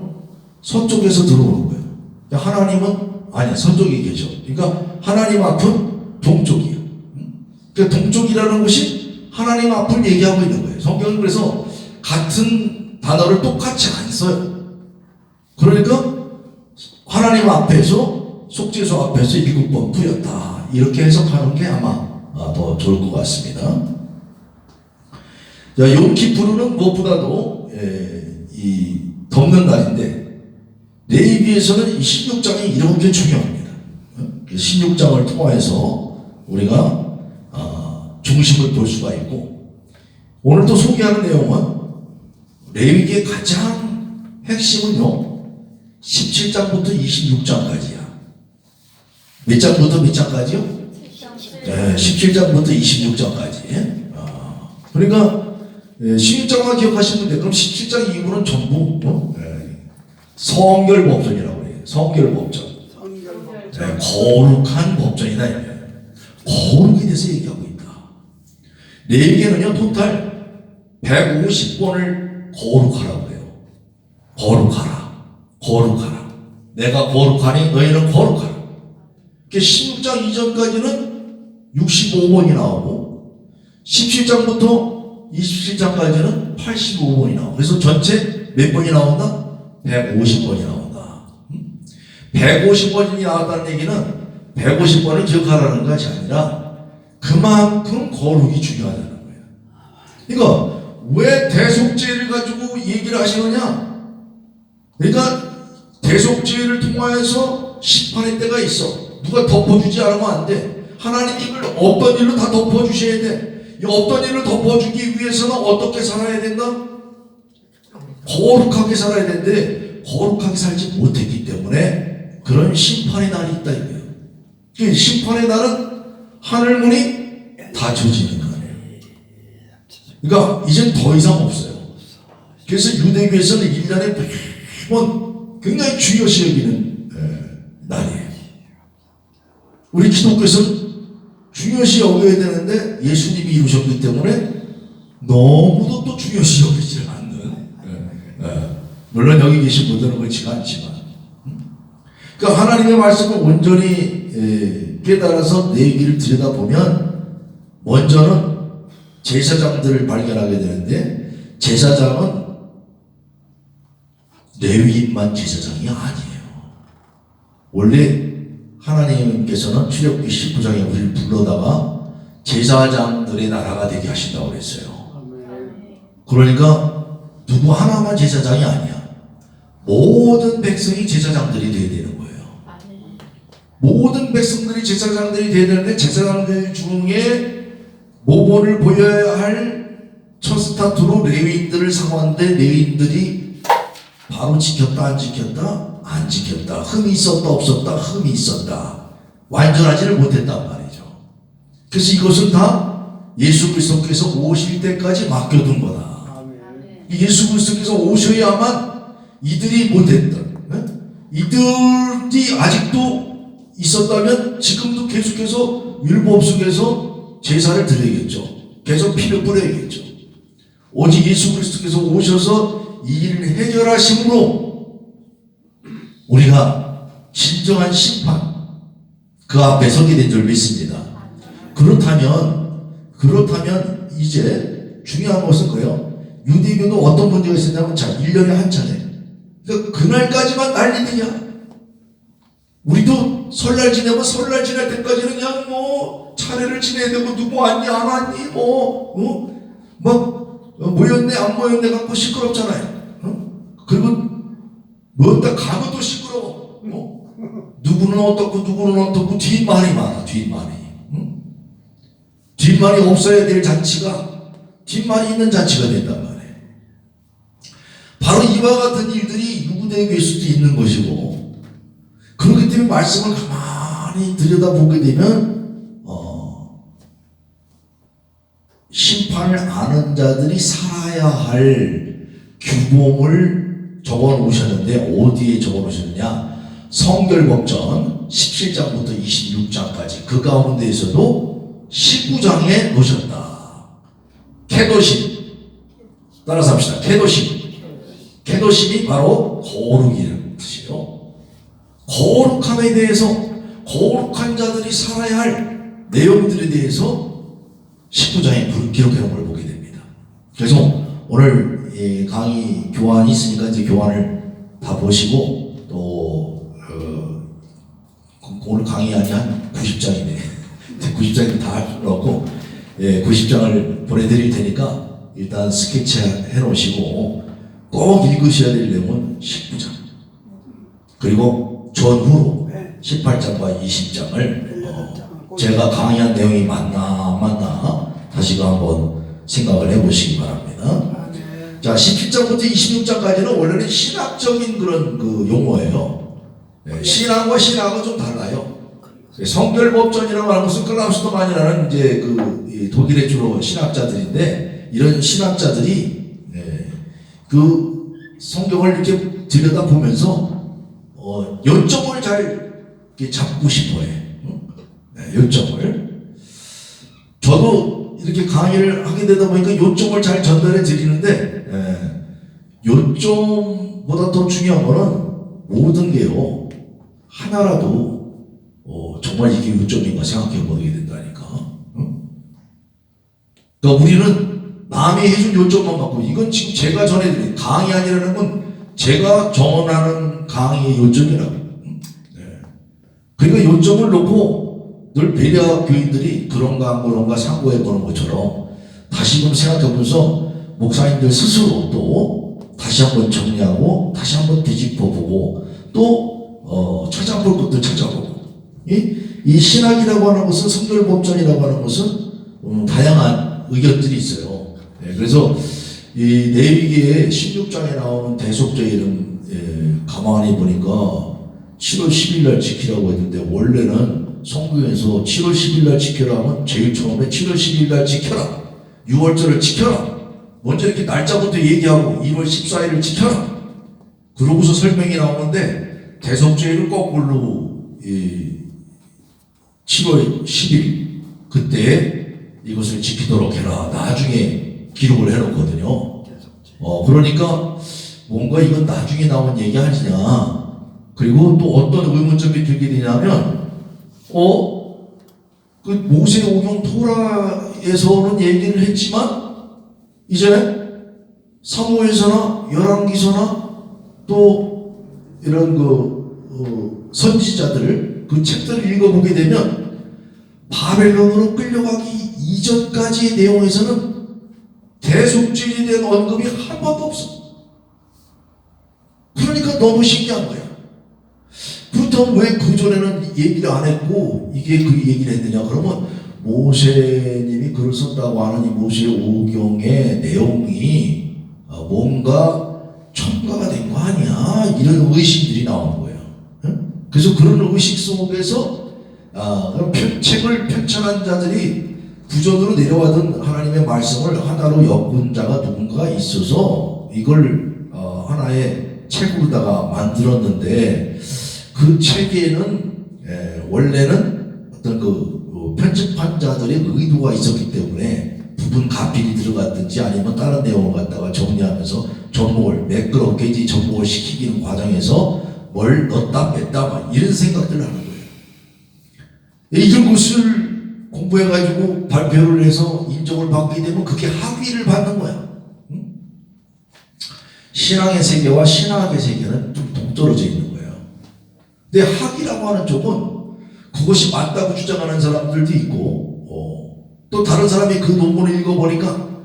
서쪽에서 들어오는 거예요. 하나님은 아니야, 서쪽에 계셔. 그러니까 하나님 앞은 동쪽이야. 그러니까 동쪽이라는 것이 하나님 앞을 얘기하고 있는 거예요. 성경은 그래서 같은 단어를 똑같이 안 써요. 그러니까 하나님 앞에서, 속죄소 앞에서 7번 뿌렸다, 이렇게 해석하는 게 아마 더 좋을 것 같습니다. 자, 욤키푸르는 무엇보다도 이 덮는 날인데, 레위기에서는 이 16장이 이렇게 중요합니다. 16장을 통해서 우리가 중심을 볼 수가 있고, 오늘 또 소개하는 내용은 레위기의 가장 핵심은요, 17장부터 26장까지야. 몇 장부터 몇 장까지요? 네, 17장부터 26장까지. 그러니까 16장만 기억하시면 돼요. 그럼 17장 이후는 전부 성결법전이라고 해요. 성결법전. 네, 거룩한 법전이다. 이거예요. 거룩에 대해서 얘기하고 있다. 레위기는요 토탈 150번을 거룩하라고 해요. 거룩하라. 거룩하라. 내가 거룩하니 너희는 거룩하라. 16장 이전까지는 65번이 나오고 17장부터 27장까지는 85번이 나오고 그래서 전체 몇 번이 나온다? 150번이 나온다. 150번이 나왔다는 얘기는 150번을 기억하라는 것이 아니라 그만큼 거룩이 중요하다는 거예요. 그러니까 왜 대속죄를 가지고 얘기를 하시느냐? 그러니까 대속죄를 통하여서 심판의 때가 있어. 누가 덮어주지 않으면 안 돼. 하나님이 이걸 없던 일로 다 덮어주셔야 돼. 이 없던 일을 덮어주기 위해서는 어떻게 살아야 된다? 거룩하게 살아야 되는데 거룩하게 살지 못했기 때문에 그런 심판의 날이 있다 이거예요. 그 심판의 날은 하늘문이 닫혀지는 거예요. 그러니까 이젠 더 이상 없어요. 그래서 유대교에서는 1년에 매번 굉장히 중요시 여기는 날이에요. 우리 기독교에서는 중요시 여겨야 되는데 예수님이 이루셨기 때문에 너무도 또 중요시 여기지 않는 물론 여기 계신 분들은 그렇지가 않지만 그러니까 하나님의 말씀을 온전히 깨달아서 내 길을 들여다보면 먼저는 제사장들을 발견하게 되는데 제사장은 레위인만 제사장이 아니에요. 원래 하나님께서는 출애굽기 19장에 우리를 불러다가 제사장들의 나라가 되게 하신다고 그랬어요. 그러니까 누구 하나만 제사장이 아니야. 모든 백성이 제사장들이 돼야 되는 거예요. 모든 백성들이 제사장들이 돼야 되는데 제사장들 중에 모범을 보여야 할 첫 스타트로 레위인들을 삼았는데 레위인들이 바로 지켰다 안 지켰다? 안 지켰다. 흠이 있었다 없었다? 흠이 있었다. 완전하지를 못했단 말이죠. 그래서 이것은 다 예수 그리스도께서 오실 때까지 맡겨둔 거다. 예수 그리스도께서 오셔야만 이들이 못했던 이들이 아직도 있었다면 지금도 계속해서 율법 속에서 제사를 드려야겠죠. 계속 피를 뿌려야겠죠. 오직 예수 그리스도께서 오셔서 이 일을 해결하심으로 우리가 진정한 심판 그 앞에 서게 된 줄 믿습니다. 그렇다면 이제 중요한 것은 그래요. 유대교도 어떤 문제가 있었냐면 자 1년에 한 차례 그러니까 그날까지만 난리들이야. 우리도 설날 지내면 설날 지날 때까지는 그냥 뭐 차례를 지내야 되고 누구 왔니 안 왔니 막 모였네 안 모였네 갖고 시끄럽잖아요. 그리고 모였다 가면 또 시끄러워. 누구는 어떻고 누구는 어떻고 뒷말이 많아. 뒷말이 없어야 될 잔치가 뒷말이 있는 잔치가 된단 말이에요. 바로 이와 같은 일들이 유대교에서도 있는 것이고 그렇기 때문에 말씀을 가만히 들여다보게 되면 심판을 아는 자들이 살아야 할 규범을 적어놓으셨는데 어디에 적어놓으셨느냐? 성결법전 17장부터 26장까지 그 가운데에서도 19장에 놓으셨다. 케도심 따라서 합시다. 케도심이 바로 거룩이라는 뜻이에요. 거룩함에 대해서 거룩한 자들이 살아야 할 내용들에 대해서 19장에 기록해놓은 걸 보게 됩니다. 그래서 오늘 강의 교환이 있으니까 이제 교환을 다 보시고 또 오늘 강의 아니 한 90장이네. 90장이 다 할 필요 없고 90장을 보내드릴 테니까 일단 스케치 해놓으시고 꼭 읽으셔야 될 내용은 19장 그리고 전후로 18장과 20장을 제가 강의한 내용이 맞나 다시금 한번 생각을 해보시기 바랍니다. 자, 17장부터 26장까지는 원래는 신학적인 그런 그 용어예요. 예, 신앙과 신학은 좀 달라요. 성결법전이라고 하는 것은 클라우스토만이라는 이제 이 독일의 주로 신학자들인데, 이런 신학자들이 그 성경을 이렇게 들여다보면서 요점을 잘 이렇게 잡고 싶어해. 요점을. 저도 이렇게 강의를 하게 되다 보니까 요점을 잘 전달해 드리는데, 요점보다 더 중요한 거는 모든 게요, 하나라도 정말 이게 요점인가 생각해 보게 된다니까. 그러니까 우리는 남이 해준 요점만 갖고, 이건 지금 제가 전해드린 강의 아니라는 건 제가 전하는 강의의 요점이라고. 그러니까 요점을 놓고 늘 배려 교인들이 그런가 안 그런가 상고해 보는 것처럼 다시금 생각해보면서 목사님들 스스로 또 다시 한번 정리하고 다시 한번 되짚어보고 또 찾아볼 것도 찾아보고, 이 신학이라고 하는 것은, 성결법전이라고 하는 것은 다양한 의견들이 있어요. 그래서 이 레위기의 16장에 나오는 대속죄 이름 가만히 보니까 7월 10일 날 지키라고 했는데, 원래는 성경에서 7월 10일 날 지켜라 하면 제일 처음에 7월 10일 날 지켜라, 6월절을 지켜라, 먼저 이렇게 날짜부터 얘기하고 1월 14일을 지켜라, 그러고서 설명이 나오는데, 대속죄를 거꾸로 7월 10일 그때 이것을 지키도록 해라, 나중에 기록을 해놓거든요. 그러니까 뭔가 이건 나중에 나온 얘기 아니냐. 그리고 또 어떤 의문점이 들게 되냐면, 그 모세 오경 토라에서는 얘기를 했지만, 이제 사무엘서나 열왕기서나 또 이런 선지자들 그 책들을 읽어보게 되면 바벨론으로 끌려가기 이전까지의 내용에서는 대속죄에 대한 언급이 한 번도 없어. 그러니까 너무 신기한 거야. 그렇다면 왜 그전에는 얘기를 안 했고 이게 그 얘기를 했느냐? 그러면 모세님이 글을 썼다고 하는 이 모세 오경의 내용이 뭔가 첨가가 된 거 아니야? 이런 의심들이 나오는 거예요. 그래서 그런 의식 속에서 책을 편찬한 자들이 부전으로 내려와던 하나님의 말씀을 하나로 엮은 자가 누군가 있어서 이걸 하나의 책으로다가 만들었는데, 그 책에는 원래는 어떤 그 편집한 자들의 의도가 있었기 때문에 부분 가필이 들어갔든지 아니면 다른 내용을 갖다가 정리하면서 접목을 매끄럽게 이제 접목을 시키는 과정에서 뭘 넣었다 뺐다 막 이런 생각들을 하는 거예요. 이런 것을 공부해가지고 발표를 해서 인정을 받게 되면 그게 학위를 받는 거야. 신앙의 세계와 신학의 세계는 좀 동떨어져 있는 거예요. 근데 학이라고 하는 쪽은 그것이 맞다고 주장하는 사람들도 있고, 또 다른 사람이 그 논문을 읽어보니까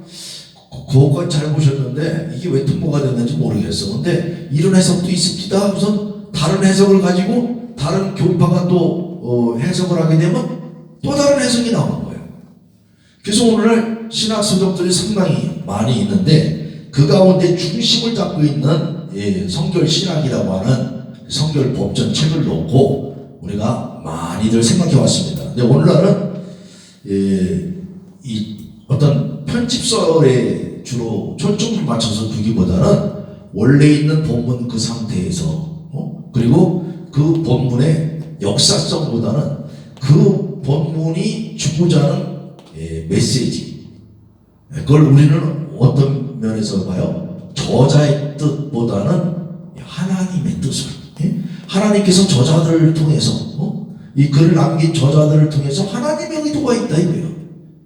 그것까지 잘 보셨는데 이게 왜 통보가 됐는지 모르겠어. 근데 이런 해석도 있습니다. 우선 다른 해석을 가지고 다른 교파가 또 해석을 하게 되면 또 다른 해석이 나오는 거예요. 그래서 오늘날 신학 서적들이 상당히 많이 있는데, 그 가운데 중심을 잡고 있는 성결 신학이라고 하는 성결 법전 책을 놓고 우리가 많이들 생각해 왔습니다. 근데 오늘날은 이 어떤 편집설에 주로 초점을 맞춰서 두기보다는 원래 있는 본문 그 상태에서 그리고 그 본문의 역사성보다는 그 본문이 주고자 하는 메시지, 그걸 우리는 어떤 면에서 봐요? 저자의 뜻보다는 하나님의 뜻을, 하나님께서 저자들을 통해서 이 글을 남긴 저자들을 통해서 하나님의 의도가 있다 이거예요.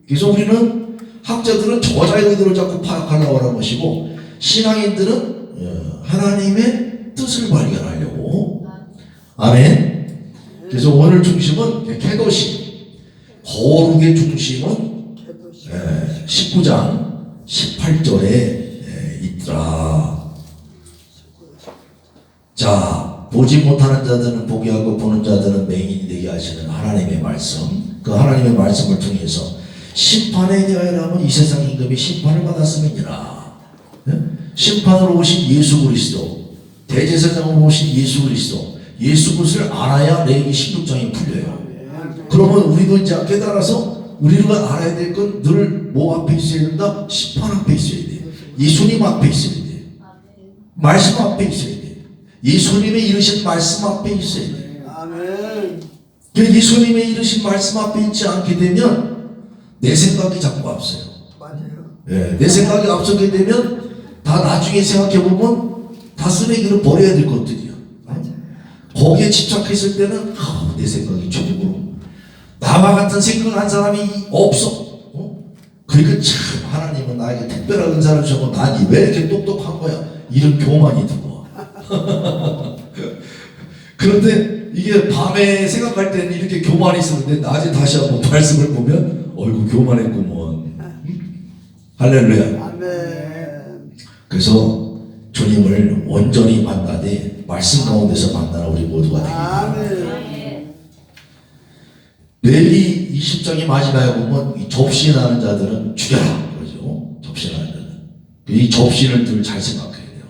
그래서 우리는 학자들은 저자의 의도를 자꾸 파악하려고 하는 것이고, 신앙인들은 하나님의 뜻을 발견하려고. 아멘. 그래서 오늘 중심은 케도시, 거룩의 중심은 19장 18절에 있더라. 자, 보지 못하는 자들은 보게 하고 보는 자들은 맹인이 되게 하시는 하나님의 말씀, 그 하나님의 말씀을 통해서 심판에 대하여라면 이 세상 임금이 심판을 받았음이니라. 심판으로 오신 예수 그리스도, 대제사장으로 오신 예수 그리스도, 예수 그리스도를 알아야 레위기 16장이 풀려요. 그러면 우리도 이제 깨달아서 우리가 알아야 될 건 늘 뭐 앞에 있어야 된다? 심판 앞에 있어야 돼. 예수님 앞에 있어야 돼. 말씀 앞에 있어야 돼. 예수님의 이르신 말씀 앞에 있어야 돼. 아멘. 예수님의 이르신 말씀 앞에 있지 않게 되면 내 생각이 자꾸 앞서요. 맞아요. 예, 내 생각이 앞서게 되면 다 나중에 생각해보면 다 쓰레기로 버려야 될 것들이야. 거기에 집착했을 때는 내 생각이 최고로 나와 같은 생각한 사람이 없어. 그러니까 참 하나님은 나에게 특별한 은사를 주고 난 왜 이렇게 똑똑한 거야? 이런 교만이 들어와. 그런데 이게 밤에 생각할 때는 이렇게 교만이 있었는데 낮에 다시 한번 말씀을 보면 어이구 교만했구먼. 할렐루야. 아멘. 그래서 주님을 온전히 만나되 말씀 가운데서 만나는 우리 모두가 되길 바랍니다. 아멘. 레위기 20장의 마지막에 보면 이 접신하는 자들은 죽여라 그러죠. 접신하는 자들. 이 접신을 늘 잘 생각해야 돼요.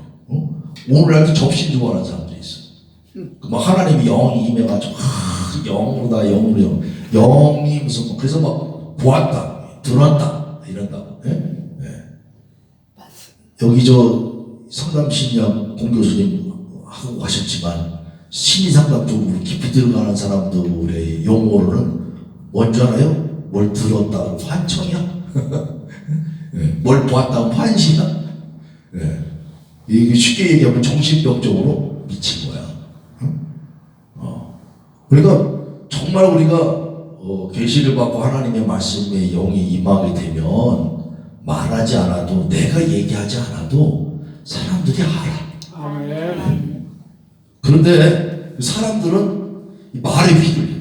오늘날도 접신 좋아하는 사람들이 있어. 막 하나님이 영이 임해가지고 영으로다 영으로 영이 무슨 뭐 그래서 막 보았다 들었다 이런다고. 예? 여기 저 상담심리학 공교수님 하고 가셨지만 심리상담 쪽으로 깊이 들어가는 사람들의 용어로는 뭔지 알아요? 뭘 들었다고 환청이야? 네. 뭘 보았다고 환시야? 네. 이게 쉽게 얘기하면 정신병적으로 미친 거야. 그러니까 정말 우리가 계시를 받고 하나님의 말씀에 영이 임하게 되면 말하지 않아도 내가 얘기하지 않아도 사람들이 알아. 아멘. 그런데 사람들은 말에 휘둘려.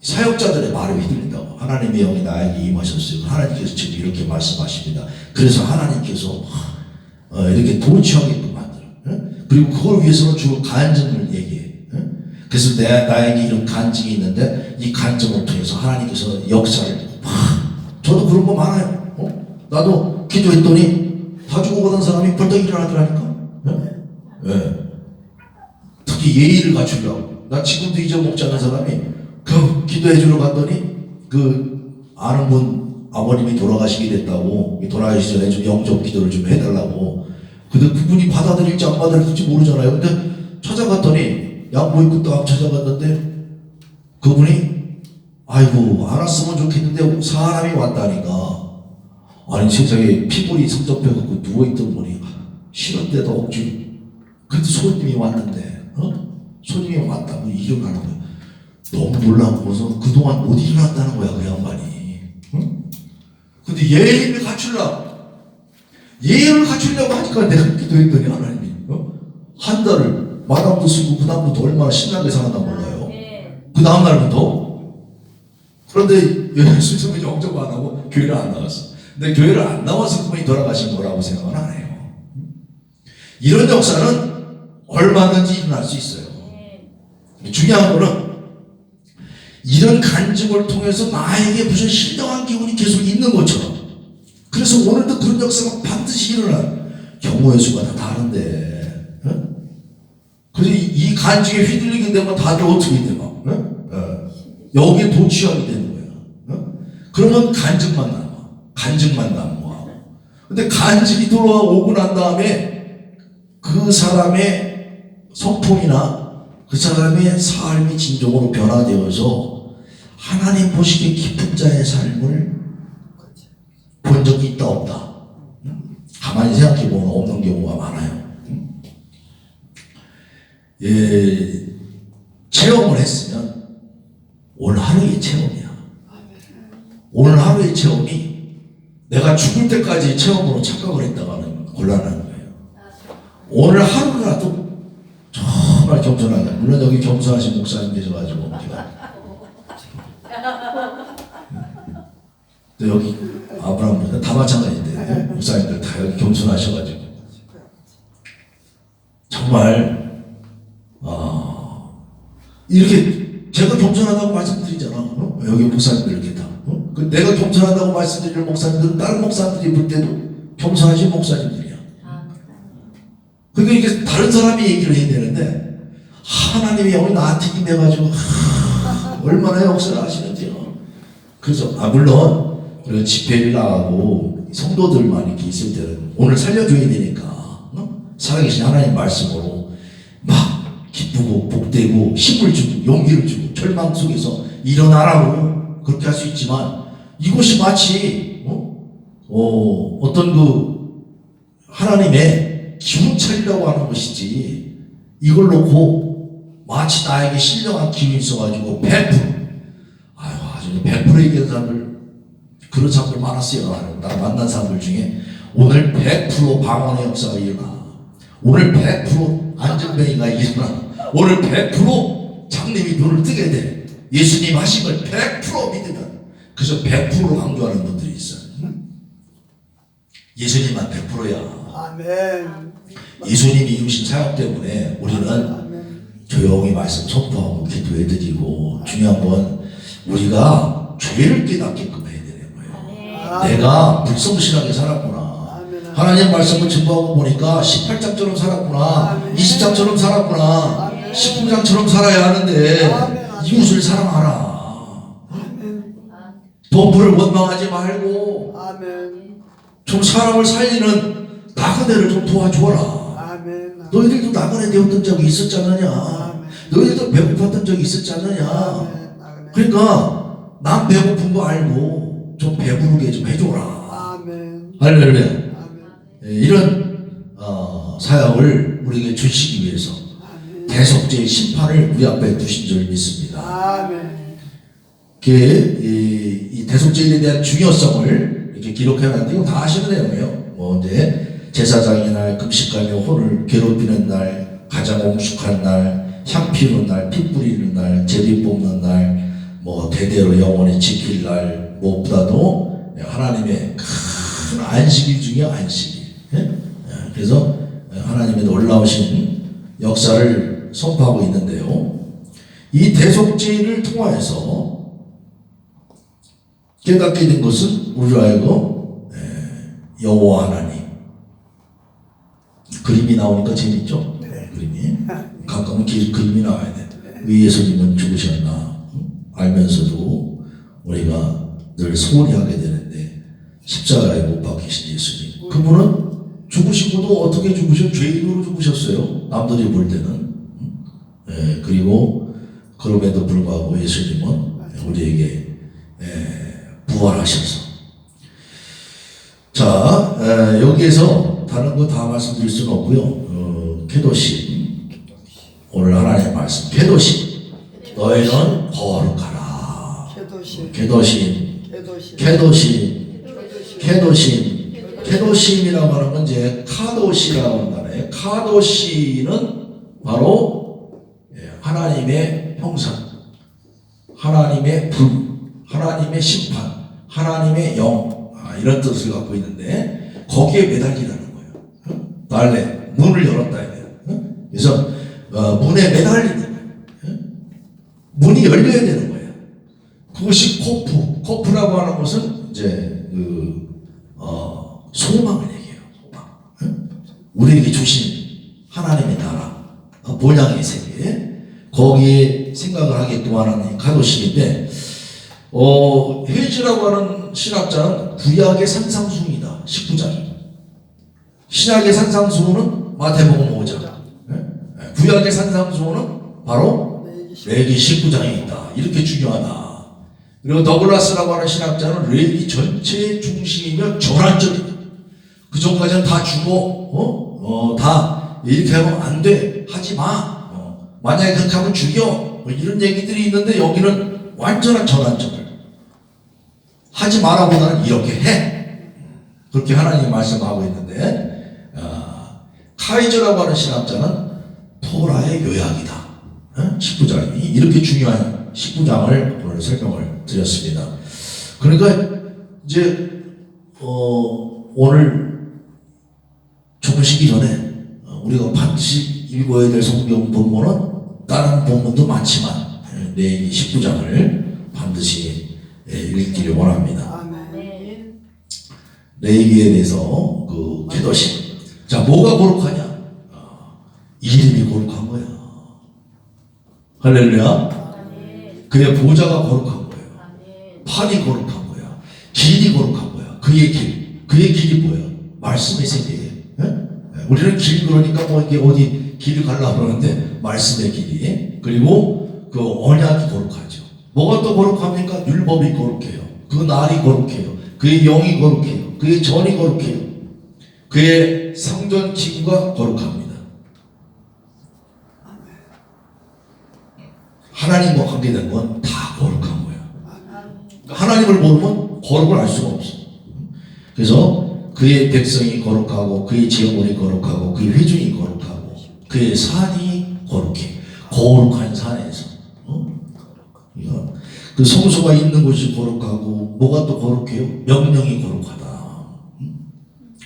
사역자들의 말에 휘둘린다고. 하나님의 영이 나에게 임하셨어요. 하나님께서 지금 이렇게 말씀하십니다. 그래서 하나님께서 이렇게 도취하게끔 만들어. 그리고 그걸 위해서는 주로 간증을 얘기해. 그래서 나에게 이런 간증이 있는데 이 간증을 통해서 하나님께서 역사를 저도 그런 거 많아요. 나도 기도했더니 다 죽어가던 사람이 벌떡 일어나더라니까. 특히 예의를 갖추려고. 나 지금도 잊어먹지 않은 사람이 그 기도해주러 갔더니 그 아는 분 아버님이 돌아가시게 됐다고 돌아가시기 전에 좀 영접 기도를 좀 해달라고. 근데 그분이 받아들일지 안 받아들일지 모르잖아요. 근데 찾아갔더니 양보 입고 딱 찾아갔는데 그분이 아이고 알았으면 좋겠는데 사람이 왔다니까. 아니 세상에 피골이 성접해갖고 누워있던 분이 싫은데도 억지. 그래도 손님이 왔는데 손님이 왔다고 일어나는 거야. 너무 놀라고서 그동안 못 일어났다는 거야 그 양반이. 근데 예의를 갖추려고 하니까 내가 기도했더니 하나님이 한 달을 마담도 쓰고 그 다음부터 얼마나 신나게 살았나 몰라요. 그 다음 날부터. 그런데 예수님은 영접 안 하고 교회를 안 나갔어. 근데 교회를 안 나와서 그분이 돌아가신 거라고 생각은 안 해요. 이런 역사는 얼마든지 일어날 수 있어요. 중요한 거는 이런 간증을 통해서 나에게 무슨 신령한 기운이 계속 있는 것처럼. 그래서 오늘도 그런 역사가 반드시 일어나. 경우의 수가 다 다른데. 그래서 이 간증에 휘둘리게 되면 다들 어떻게 되나? 여기에 도취하게 되는 거야. 그러면 간증만 남아. 근데 간증이 들어오고 난 다음에 그 사람의 성품이나 그 사람의 삶이 진정으로 변화되어서 하나님 보시기에 깊은 자의 삶을 본 적이 있다 없다. 가만히 생각해보면 없는 경우가 많아요. 예, 체험을 했으면 오늘 하루의 체험이야. 오늘 하루의 체험이 내가 죽을 때까지 체험으로 착각을 했다가는 곤란한 거예요. 오늘 하루라도 정말 겸손하다. 물론 여기 겸손하신 목사님 계셔가지고 제가 또 여기 아브라함 다 마찬가지인데 목사님들 다 여기 겸손하셔가지고 정말 이렇게 제가 겸손하다고 말씀드리잖아. 여기 목사님들 이렇게 다. 내가 겸손하다고 말씀드리는 목사님들은 다른 목사님들이 볼 때도 겸손하신 목사님들이야. 그러니까 이게 다른 사람이 얘기를 해야 되는데 하나님이 영이 나한테 임해가지고 얼마나 역사를 하시는지요. 그래서 물론 우리가 집회를 나가고 성도들만 이렇게 있을 때는 오늘 살려줘야 되니까 살아계신 하나님 말씀으로 막 기쁘고 복되고 힘을 주고 용기를 주고 절망 속에서 일어나라고 그렇게 할 수 있지만 이것이 마치 어떤 그 하나님의 기운차리라고 하는 것이지 이걸 놓고 마치 나에게 신령한 기운이 있어가지고 100% 아주 100% 얘기하는 사람들 그런 사람들 많았어요. 나 만난 사람들 중에 오늘 100% 방언의 역사가 일어나, 오늘 100% 안전뱅이가 일어나, 오늘 100% 장님이 눈을 뜨게 돼. 예수님 하신 걸 100% 믿으면. 그래서 100%로 강조하는 분들이 있어요. 예수님만 100%야. 아멘. 예수님이 이루신 사역 때문에 우리는 아멘. 조용히 말씀 선포하고 기도해드리고, 중요한 건 우리가 죄를 깨닫게끔 해야 되는 거예요. 내가 불성실하게 살았구나. 아멘. 하나님 말씀을 증거하고 보니까 18장처럼 살았구나. 아멘. 20장처럼 살았구나. 아멘. 19장처럼 살아야 하는데 아멘. 이웃을 사랑하라. 아멘. 돈부를 원망하지 말고 아멘. 좀 사람을 살리는 나그네를 좀 도와줘라. 아멘. 너희들도 나그네 되었던 적이 있었지 않느냐. 아멘. 너희들도 배고팠던 적이 있었지 않느냐. 아멘. 그러니까 남 배고픈 거 알고 좀 배부르게 좀 해줘라. 아멘. 할렐루야. 아멘. 이런 사역을 우리에게 주시기 위해서 아멘. 대속죄의 심판을 우리 앞에 두신 줄 믿습니다. 아멘. 이 대속죄에 대한 중요성을 이렇게 기록해놨는데 이거 다 아시는 내용이에요. 뭐 이제 제사장의 날, 금식하며 혼을 괴롭히는 날, 가장 옹숙한 날, 향 피우는 날, 피 뿌리는 날, 제비 뽑는 날, 뭐 대대로 영원히 지킬 날, 무엇보다도 하나님의 큰 안식일 중에 안식일. 그래서 하나님의 놀라우신 역사를 선포하고 있는데요. 이 대속죄를 통하여서 깨닫게 된 것은 우리로 하여금 여호와 하나님, 그림이 나오니까 재밌죠? 네. 그림이 가끔은 그림이 나와야 돼. 왜 예수님은 죽으셨나 알면서도 우리가 늘 소홀히 하게 되는데 십자가에 못 박히신 예수님, 그분은 죽으시고도 어떻게 죽으셨어요? 죄인으로 죽으셨어요. 남들이 볼 때는. 그리고 그럼에도 불구하고 예수님은 우리에게 부활하셔서, 자 여기에서 다른 거 다 말씀드릴 수는 없고요. 케도심, 오늘 하나님의 말씀, 케도심, 너희는 거룩하라. 케도심. 케도심, 케도심. 케도심, 케도심. 케도심. 케도심이라고 하는 건 이제 카도시라고 하는 거예요. 카도시는 바로 하나님의 형상, 하나님의 불, 하나님의 심판, 하나님의 영, 이런 뜻을 갖고 있는데 거기에 매달리라는 거예요. 날래 문을 열었다 해요. 그래서 문에 매달리는 거예요. 문이 열려야 되는 거예요. 그것이 코프라고 하는 것은 이제 소망을 얘기해요. 소망. 우리에게 주신 하나님의 나라, 본향의 세계, 거기에 생각을 하게끔 하는 카도식인데, 헤이즈라고 하는 신학자는 구약의 산상수훈이다. 19장. 신약의 산상수훈은 마태복음 5장. 구약의 산상수훈은 바로 레기 19장에 있다. 이렇게 중요하다. 그리고 더글라스라고 하는 신학자는 레기 전체의 중심이며 전환점이다. 그 전까지는 다 죽어, 다 이렇게 하면 안 돼, 하지 마, 만약에 그렇게 하면 죽여, 뭐 이런 얘기들이 있는데 여기는 완전한 전환점을 하지 마라보다는 이렇게 해, 그렇게 하나님이 말씀하고 있는데, 카이저라고 하는 신학자는 토라의 요약이다. 19장이 이렇게 중요한 19장을 오늘 설명을 드렸습니다. 그러니까 이제 오늘 주무시기 전에 우리가 반드시 읽어야 될 성경 본문은 다른 본문도 많지만 내일 19장을 반드시 읽기를 원합니다. 아멘. 레위기에 대해서 그 케도심. 자, 뭐가 거룩하냐? 이름이 거룩한 거야. 할렐루야. 그의 보좌가 거룩한 거예요. 판이 거룩한 거야. 길이 거룩한 거야. 그의 길이 뭐야? 말씀의 세계예요. 우리는 길 그러니까 뭐 이게 어디 길을 가려고 그러는데 말씀의 길이. 그리고 그 언약이 거룩하죠. 뭐가 또 거룩합니까? 율법이 거룩해요. 그 날이 거룩해요. 그의 영이 거룩해요. 그의 전이 거룩해요. 그의 성전 기구가 거룩합니다. 하나님과 관계된 건 다 거룩한 거야. 하나님을 모르면 거룩을 알 수가 없어. 그래서 그의 백성이 거룩하고 그의 제물이 거룩하고 그의 회중이 거룩하고 그의 산이 거룩해. 거룩한 산에서 그 성소가 있는 곳이 거룩하고 뭐가 또 거룩해요? 명령이 거룩하다.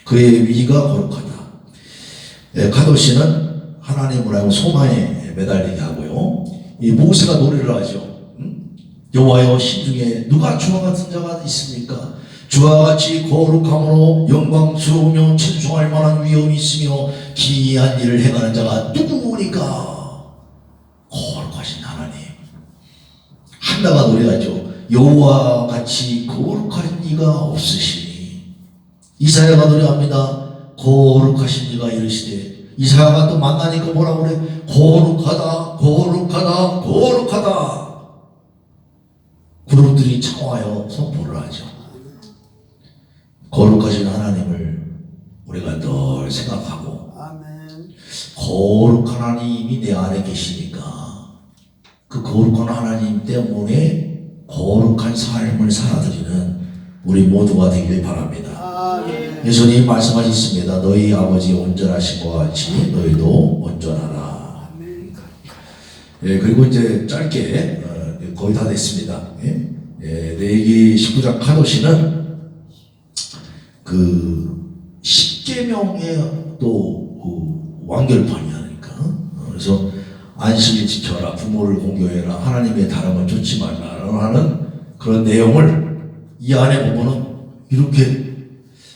그의 위가 거룩하다. 카도시는 하나님을 알고 소망에 매달리게 하고요. 이 모세가 노래를 하죠. 여호와여 신중에 누가 주와 같은 자가 있습니까? 주와 같이 거룩함으로 영광스러우며 찬송할 만한 위엄이 있으며 기이한 일을 행하는 자가 누구니까? 거룩하신 하나님. 한나가 노래하죠. 여호와 같이 거룩한 이가 없으시니. 이사야가 노래합니다. 거룩하신 이가 이르시되. 이사야가 또 만나니까 뭐라고 그래? 거룩하다, 거룩하다, 거룩하다. 그룹들이 청하여 선포를 하죠. 거룩하신 하나님을 우리가 늘 생각하고 아멘. 거룩한 하나님이 내 안에 계시니까 그 거룩한 하나님 때문에 거룩한 삶을 살아드리는 우리 모두가 되길 바랍니다. 아멘. 예수님 말씀하셨습니다. 너희 아버지 온전하신 것 같이 너희도 온전하라. 아멘. 예, 그리고 이제 짧게 거의 다 됐습니다. 레위기 19장 카도시는 그 10계명의 또 완결판이니까. 그래서 안식일 지켜라, 부모를 공경해라, 하나님의 다름을 쫓지 말라 하는 그런 내용을 이 안에 보면은 이렇게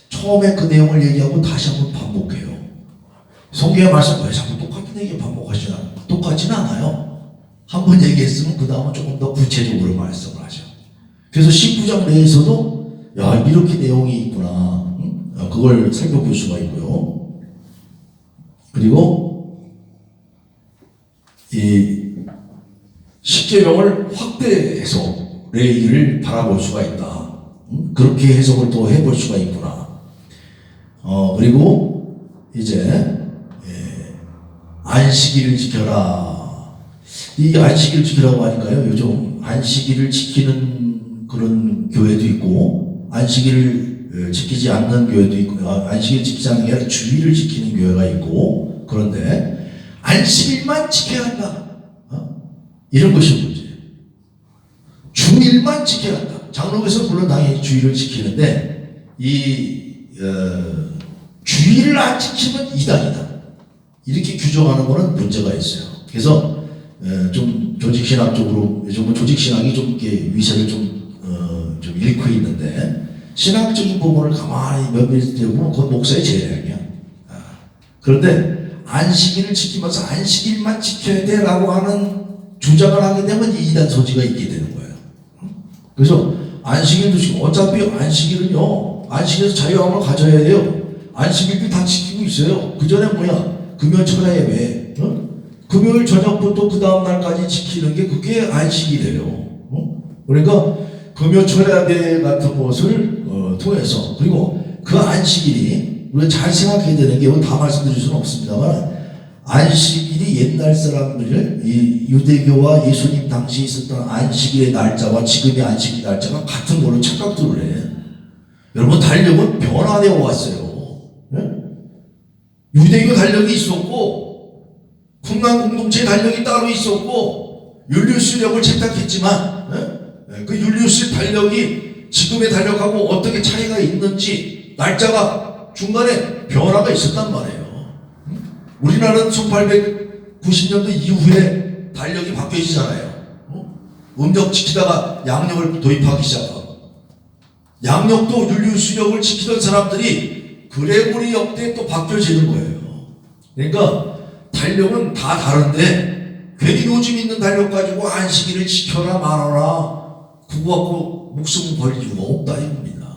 처음에 그 내용을 얘기하고 다시 한번 반복해요. 성경의 말씀 왜 자꾸 똑같은 얘기 반복하시나? 똑같지는 않아요. 한 번 얘기했으면 그 다음은 조금 더 구체적으로 말씀을 하죠. 그래서 19장 내에서도 야 이렇게 내용이 있구나. 그걸 살펴볼 수가 있고요. 그리고 이 10계명을 확대해서 레위기를 바라볼 수가 있다. 그렇게 해석을 또 해볼 수가 있구나. 그리고 이제 안식일을 지켜라. 이 안식일을 지키라고 하니까요. 요즘 안식일을 지키는 그런 교회도 있고 안식일을 지키지 않는 교회도 있고 안식일을 지키지 않는 게 아니라 주일을 지키는 교회가 있고 그런데 안식일만 지켜야 한다. 이런 것이 문제예요. 주일만 지켜야 한다. 장로교에서 물론 당연히 주일을 지키는데 주일을 안 지키면 이단이다. 이렇게 규정하는 거는 문제가 있어요. 그래서 좀 조직신학적으로 요즘은 조직신학이 좀 이렇게 위세를 좀 잃고 있는데 신학적인 부분을 가만히 면밀히 보면 그건 목사의 재량이야. 그런데 안식일을 지키면서 안식일만 지켜야 돼라고 하는 주장을 하게 되면 이단 소지가 있게 되는 거예요. 그래서 안식일도 지금 어차피 안식일은요 안식일에서 자유함을 가져야 돼요. 안식일도 다 지키고 있어요. 그 전에 뭐야 금요 철야 예배. 금요일 저녁부터 그 다음날까지 지키는 게 그게 안식이래요. 그러니까 금요 철야대 같은 것을 통해서 그리고 그 안식일이 우리가 잘 생각해야 되는 게 다 말씀드릴 수는 없습니다만 안식일이 옛날 사람들을 이 유대교와 예수님 당시 있었던 안식일의 날짜와 지금의 안식일 날짜가 같은 걸로 착각들을 해. 여러분 달력은 변화되어 왔어요. 유대교 달력이 있었고 풍랑 공동체 달력이 따로 있었고 율리우스력을 채택했지만 그 율리우스 달력이 지금의 달력하고 어떻게 차이가 있는지 날짜가 중간에 변화가 있었단 말이에요. 우리나라는 1890년도 이후에 달력이 바뀌어지잖아요. 음력 지키다가 양력을 도입하기 시작하고 양력도 율리우스력을 지키던 사람들이 그레고리 역 때 또 바뀌어지는 거예요. 그러니까 달력은 다 다른데 괜히 요즘 있는 달력 가지고 안식일을 지켜라 말아라 그거 갖고 목숨 걸릴 이유가 없다 이겁니다.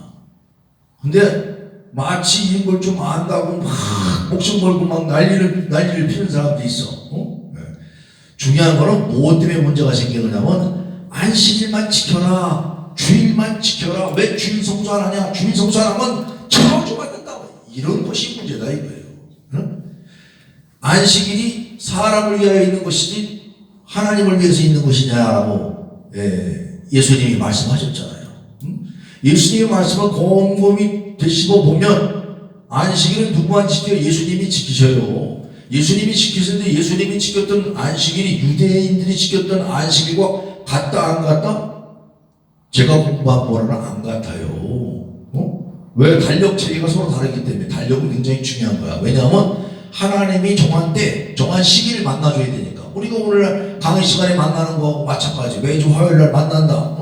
근데 마치 이런 걸 좀 안다고 막 목숨 걸고 막 난리를 피는 사람도 있어. 네. 중요한 거는 무엇 때문에 문제가 생기느냐면 안식일만 지켜라, 주일만 지켜라. 왜 주일 성수 안 하냐? 주일 성수 안 하면 저주 받는다. 이런 것이 문제다 이거예요. 응? 안식일이 사람을 위하여 있는 것이지 하나님을 위해서 있는 것이냐라고 예수님이 말씀하셨잖아요. 응? 예수님의 말씀을 곰곰이 되시고 보면 안식일은 누구만 지켜요? 예수님이 지키셔요. 예수님이 지키셨는데 예수님이 지켰던 안식일이 유대인들이 지켰던 안식일과 같다 안 같다? 제가 공부한 거는 안 같아요. 왜? 달력 체계가 서로 다르기 때문에. 달력은 굉장히 중요한 거야. 왜냐하면 하나님이 정한 때, 정한 시기를 만나줘야 되니까. 우리가 오늘 강의 시간에 만나는 거하고 마찬가지. 매주 화요일 날 만난다.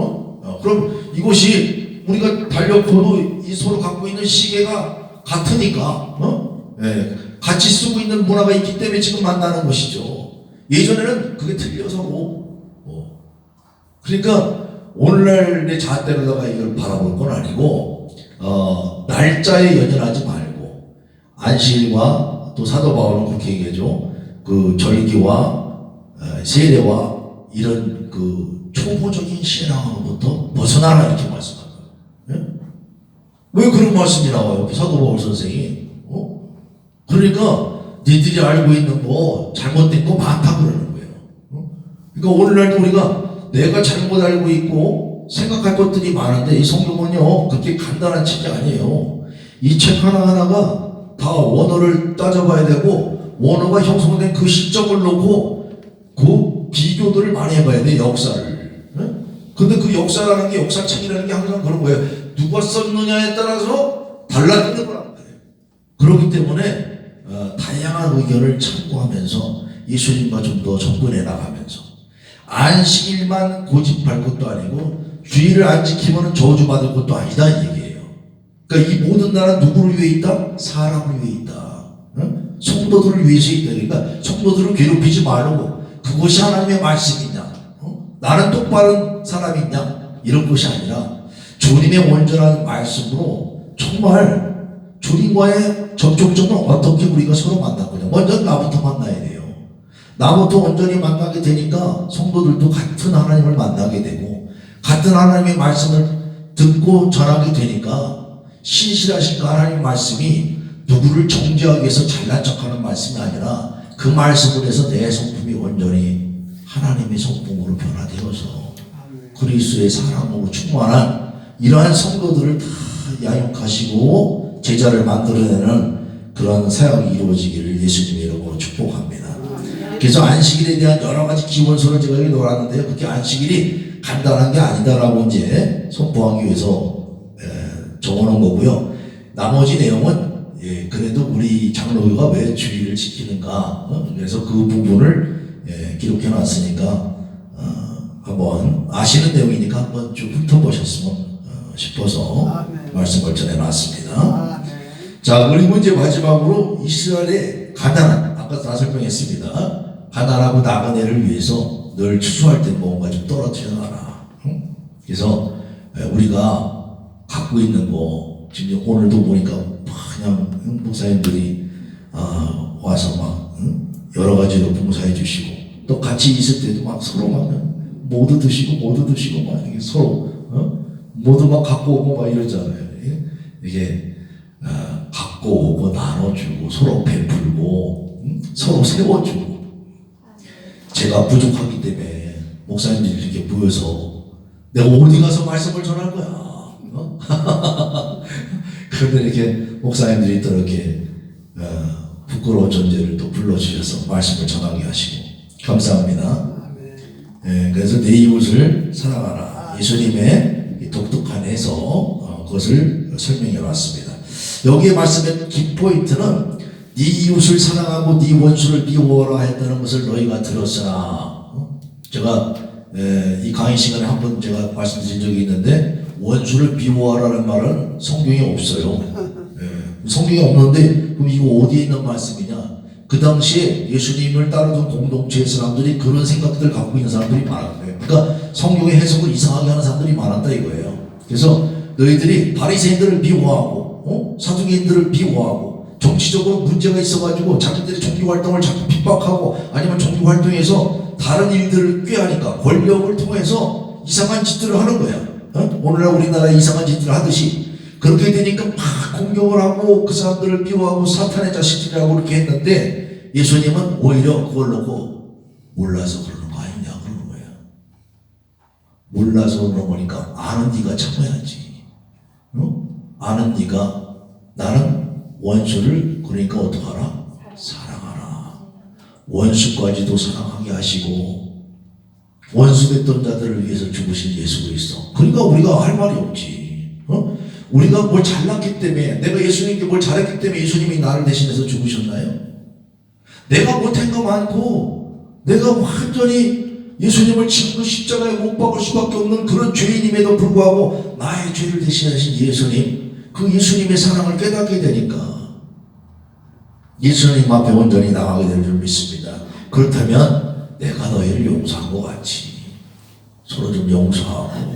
그럼 이것이 우리가 달력표도 이 서로 갖고 있는 시계가 같으니까, 같이 쓰고 있는 문화가 있기 때문에 지금 만나는 것이죠. 예전에는 그게 틀려서고, 그러니까 오늘날의 잣대로다가 이걸 바라볼 건 아니고, 날짜에 연연하지 말고, 안식일과 또 사도 바울은 그렇게 얘기하죠. 그 절기와 세례와 이런 그 초보적인 신앙으로부터 벗어나라 이렇게 말씀합니다. 왜 그런 말씀이 나와요? 사도 바울 선생이. 그러니까 니들이 알고 있는 거 잘못된 거 많다 그러는 거예요. 그러니까 오늘날도 우리가 내가 잘못 알고 있고 생각할 것들이 많은데 이 성경은요 그렇게 간단한 책이 아니에요. 이 책 하나하나가 다 원어를 따져봐야 되고 원어가 형성된 그 시점을 놓고 그 비교들을 많이 해봐야 돼 역사를. 근데 그 역사라는 게 역사책이라는 게 항상 그런 거예요. 누가 썼느냐에 따라서 달라지는 거란 말이에요. 그렇기 때문에 다양한 의견을 참고하면서 예수님과 좀 더 접근해 나가면서 안식일만 고집할 것도 아니고 주일을 안 지키면 저주받을 것도 아니다 이 얘기예요. 그러니까 이 모든 나라는 누구를 위해 있다? 사람을 위해 있다. 성도들을 위해서 있다. 그러니까 성도들을 괴롭히지 말고 그것이 하나님의 말씀이냐? 나는 똑바른 사람이냐? 이런 것이 아니라 주님의 온전한 말씀으로 정말 주님과의 접촉점을 어떻게 우리가 서로 만날 거냐. 먼저 나부터 만나야 돼요. 나부터 온전히 만나게 되니까 성도들도 같은 하나님을 만나게 되고 같은 하나님의 말씀을 듣고 전하게 되니까 신실하신 그 하나님 말씀이 누구를 정죄하기 위해서 잘난 척하는 말씀이 아니라 그 말씀을 해서 내 성품이 온전히 하나님의 성품으로 변화되어서 그리스도의 사랑으로 충만한 이러한 성도들을 다 양육하시고 제자를 만들어내는 그런 사역이 이루어지기를 예수님의 이름으로 축복합니다. 그래서 안식일에 대한 여러 가지 기본서를 제가 여기 놓았는데요. 그렇게 안식일이 간단한 게 아니다라고 이제 선포하기 위해서 적어놓은 거고요. 나머지 내용은 그래도 우리 장로교가 왜 주의를 지키는가 그래서 그 부분을 기록해 놨으니까 한번 아시는 내용이니까 한번 좀 훑어보셨으면 싶어서 말씀을 전해놨습니다. 자 그리고 이제 마지막으로 이스라엘의 가난한 아까 다 설명했습니다. 가난하고 나그네 애를 위해서 늘 추수할 때 뭔가 좀 떨어뜨려 놔라. 그래서 우리가 갖고 있는 거 지금 오늘도 보니까 그냥 목사님들이 와서 막 여러 가지로 봉사해 주시고 또 같이 있을 때도 막 서로 막 모두 드시고 막 이렇게 서로 모두 막 갖고 오고 막 이러잖아요. 이게 갖고 오고 나눠주고 서로 베풀고 서로 세워주고 제가 부족하기 때문에 목사님들이 이렇게 모여서 내가 어디 가서 말씀을 전할 거야. 그런데 이렇게 목사님들이 또 이렇게 부끄러운 존재를 또 불러주셔서 말씀을 전하게 하시고 감사합니다. 그래서 내 이웃을 사랑하라. 예수님의 독특한 해석 그것을 설명해 놨습니다. 여기에 말씀의 키포인트는 네 이웃을 사랑하고 네 원수를 미워하라 했다는 것을 너희가 들었으나 제가 이 강의 시간에 한번 제가 말씀드린 적이 있는데 원수를 미워하라는 말은 성경에 없어요. 성경에 없는데 그럼 이거 어디에 있는 말씀이냐? 그 당시에 예수님을 따르던 공동체의 사람들이 그런 생각들을 갖고 있는 사람들이 많았대요. 그러니까 성경의 해석을 이상하게 하는 사람들이 많았다 이거예요. 그래서 너희들이 바리새인들을 미워하고 사두개인들을 미워하고 정치적으로 문제가 있어가지고 자기들이 종교활동을 자꾸 핍박하고 아니면 종교활동에서 다른 일들을 꾀하니까 권력을 통해서 이상한 짓들을 하는 거야. 오늘날 우리나라 이상한 짓들을 하듯이 그렇게 되니까 막 공격을 하고 그 사람들을 미워하고 사탄의 자식들이라고 그렇게 했는데 예수님은 오히려 그걸 놓고 몰라서 그러는 거 아니냐 그러는 거예요. 몰라서 그러는 거니까 아는 네가 참아야지. 아는 네가 나는 원수를 그러니까 어떡하라? 사랑하라. 원수까지도 사랑하게 하시고 원수 됐던 자들을 위해서 죽으신 예수 그리스도. 그러니까 우리가 할 말이 없지. 우리가 뭘 잘났기 때문에 내가 예수님께 뭘 잘했기 때문에 예수님이 나를 대신해서 죽으셨나요? 내가 못한 거 많고 내가 완전히 예수님을 지금도 십자가에 못 박을 수밖에 없는 그런 죄인임에도 불구하고 나의 죄를 대신하신 예수님, 그 예수님의 사랑을 깨닫게 되니까 예수님 앞에 온전히 나가게 될 줄 믿습니다. 그렇다면 내가 너희를 용서한 것 같이 서로 좀 용서하고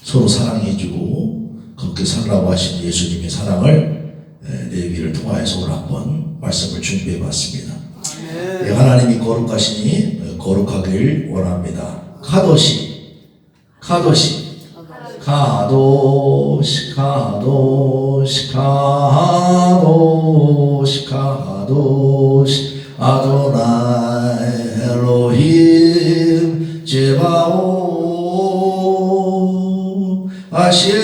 서로 사랑해주고 그렇게 살라고 하신 예수님의 사랑을 레위기를 통하여서 오늘 한번 말씀을 준비해 봤습니다. 하나님이 거룩하시니 거룩하길 원합니다. 카도시 카도시 카도시 카도시 카도시 카도시 아도나이 엘로힘 제바오 아시엘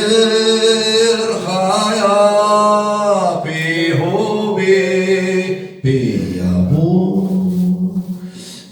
하야 비호비 비야보.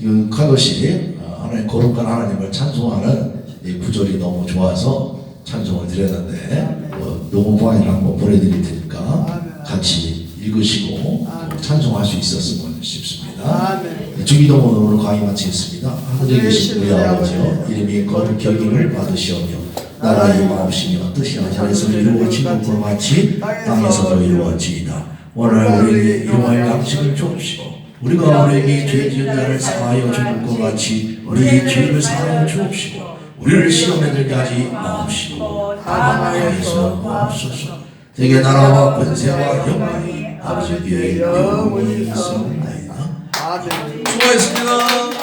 이 카도시 하나님 거룩한 하나님을 찬송하는 이 구절이 너무 좋아서 찬송을 드렸는데 녹음 파일을 한번 보내드릴 테니까 같이 읽으시고 찬송할 수 있었으면 싶습니다. 주기도문으로 강의 마치겠습니다. 하늘에 계신 우리 아버지여 이름이 거룩히 여김을 받으시오며 나라의 마옵시며 뜻이 하늘에서 이루어진 것과 같이 땅에서도 이루어지이다. 오늘 우리에게 일용할 양식을 주옵시고 우리가 우리에게 죄 지은 자를 사하여 주는 것 같이 우리의 죄를 사하여 주옵시고 우리를 시험에 들게 하지 마옵시고 다만 악에서 마옵소서. 대개 나라와 권세와 영광이 아버지께 영원히 있사옵나이다. 아멘. 수고했습니다.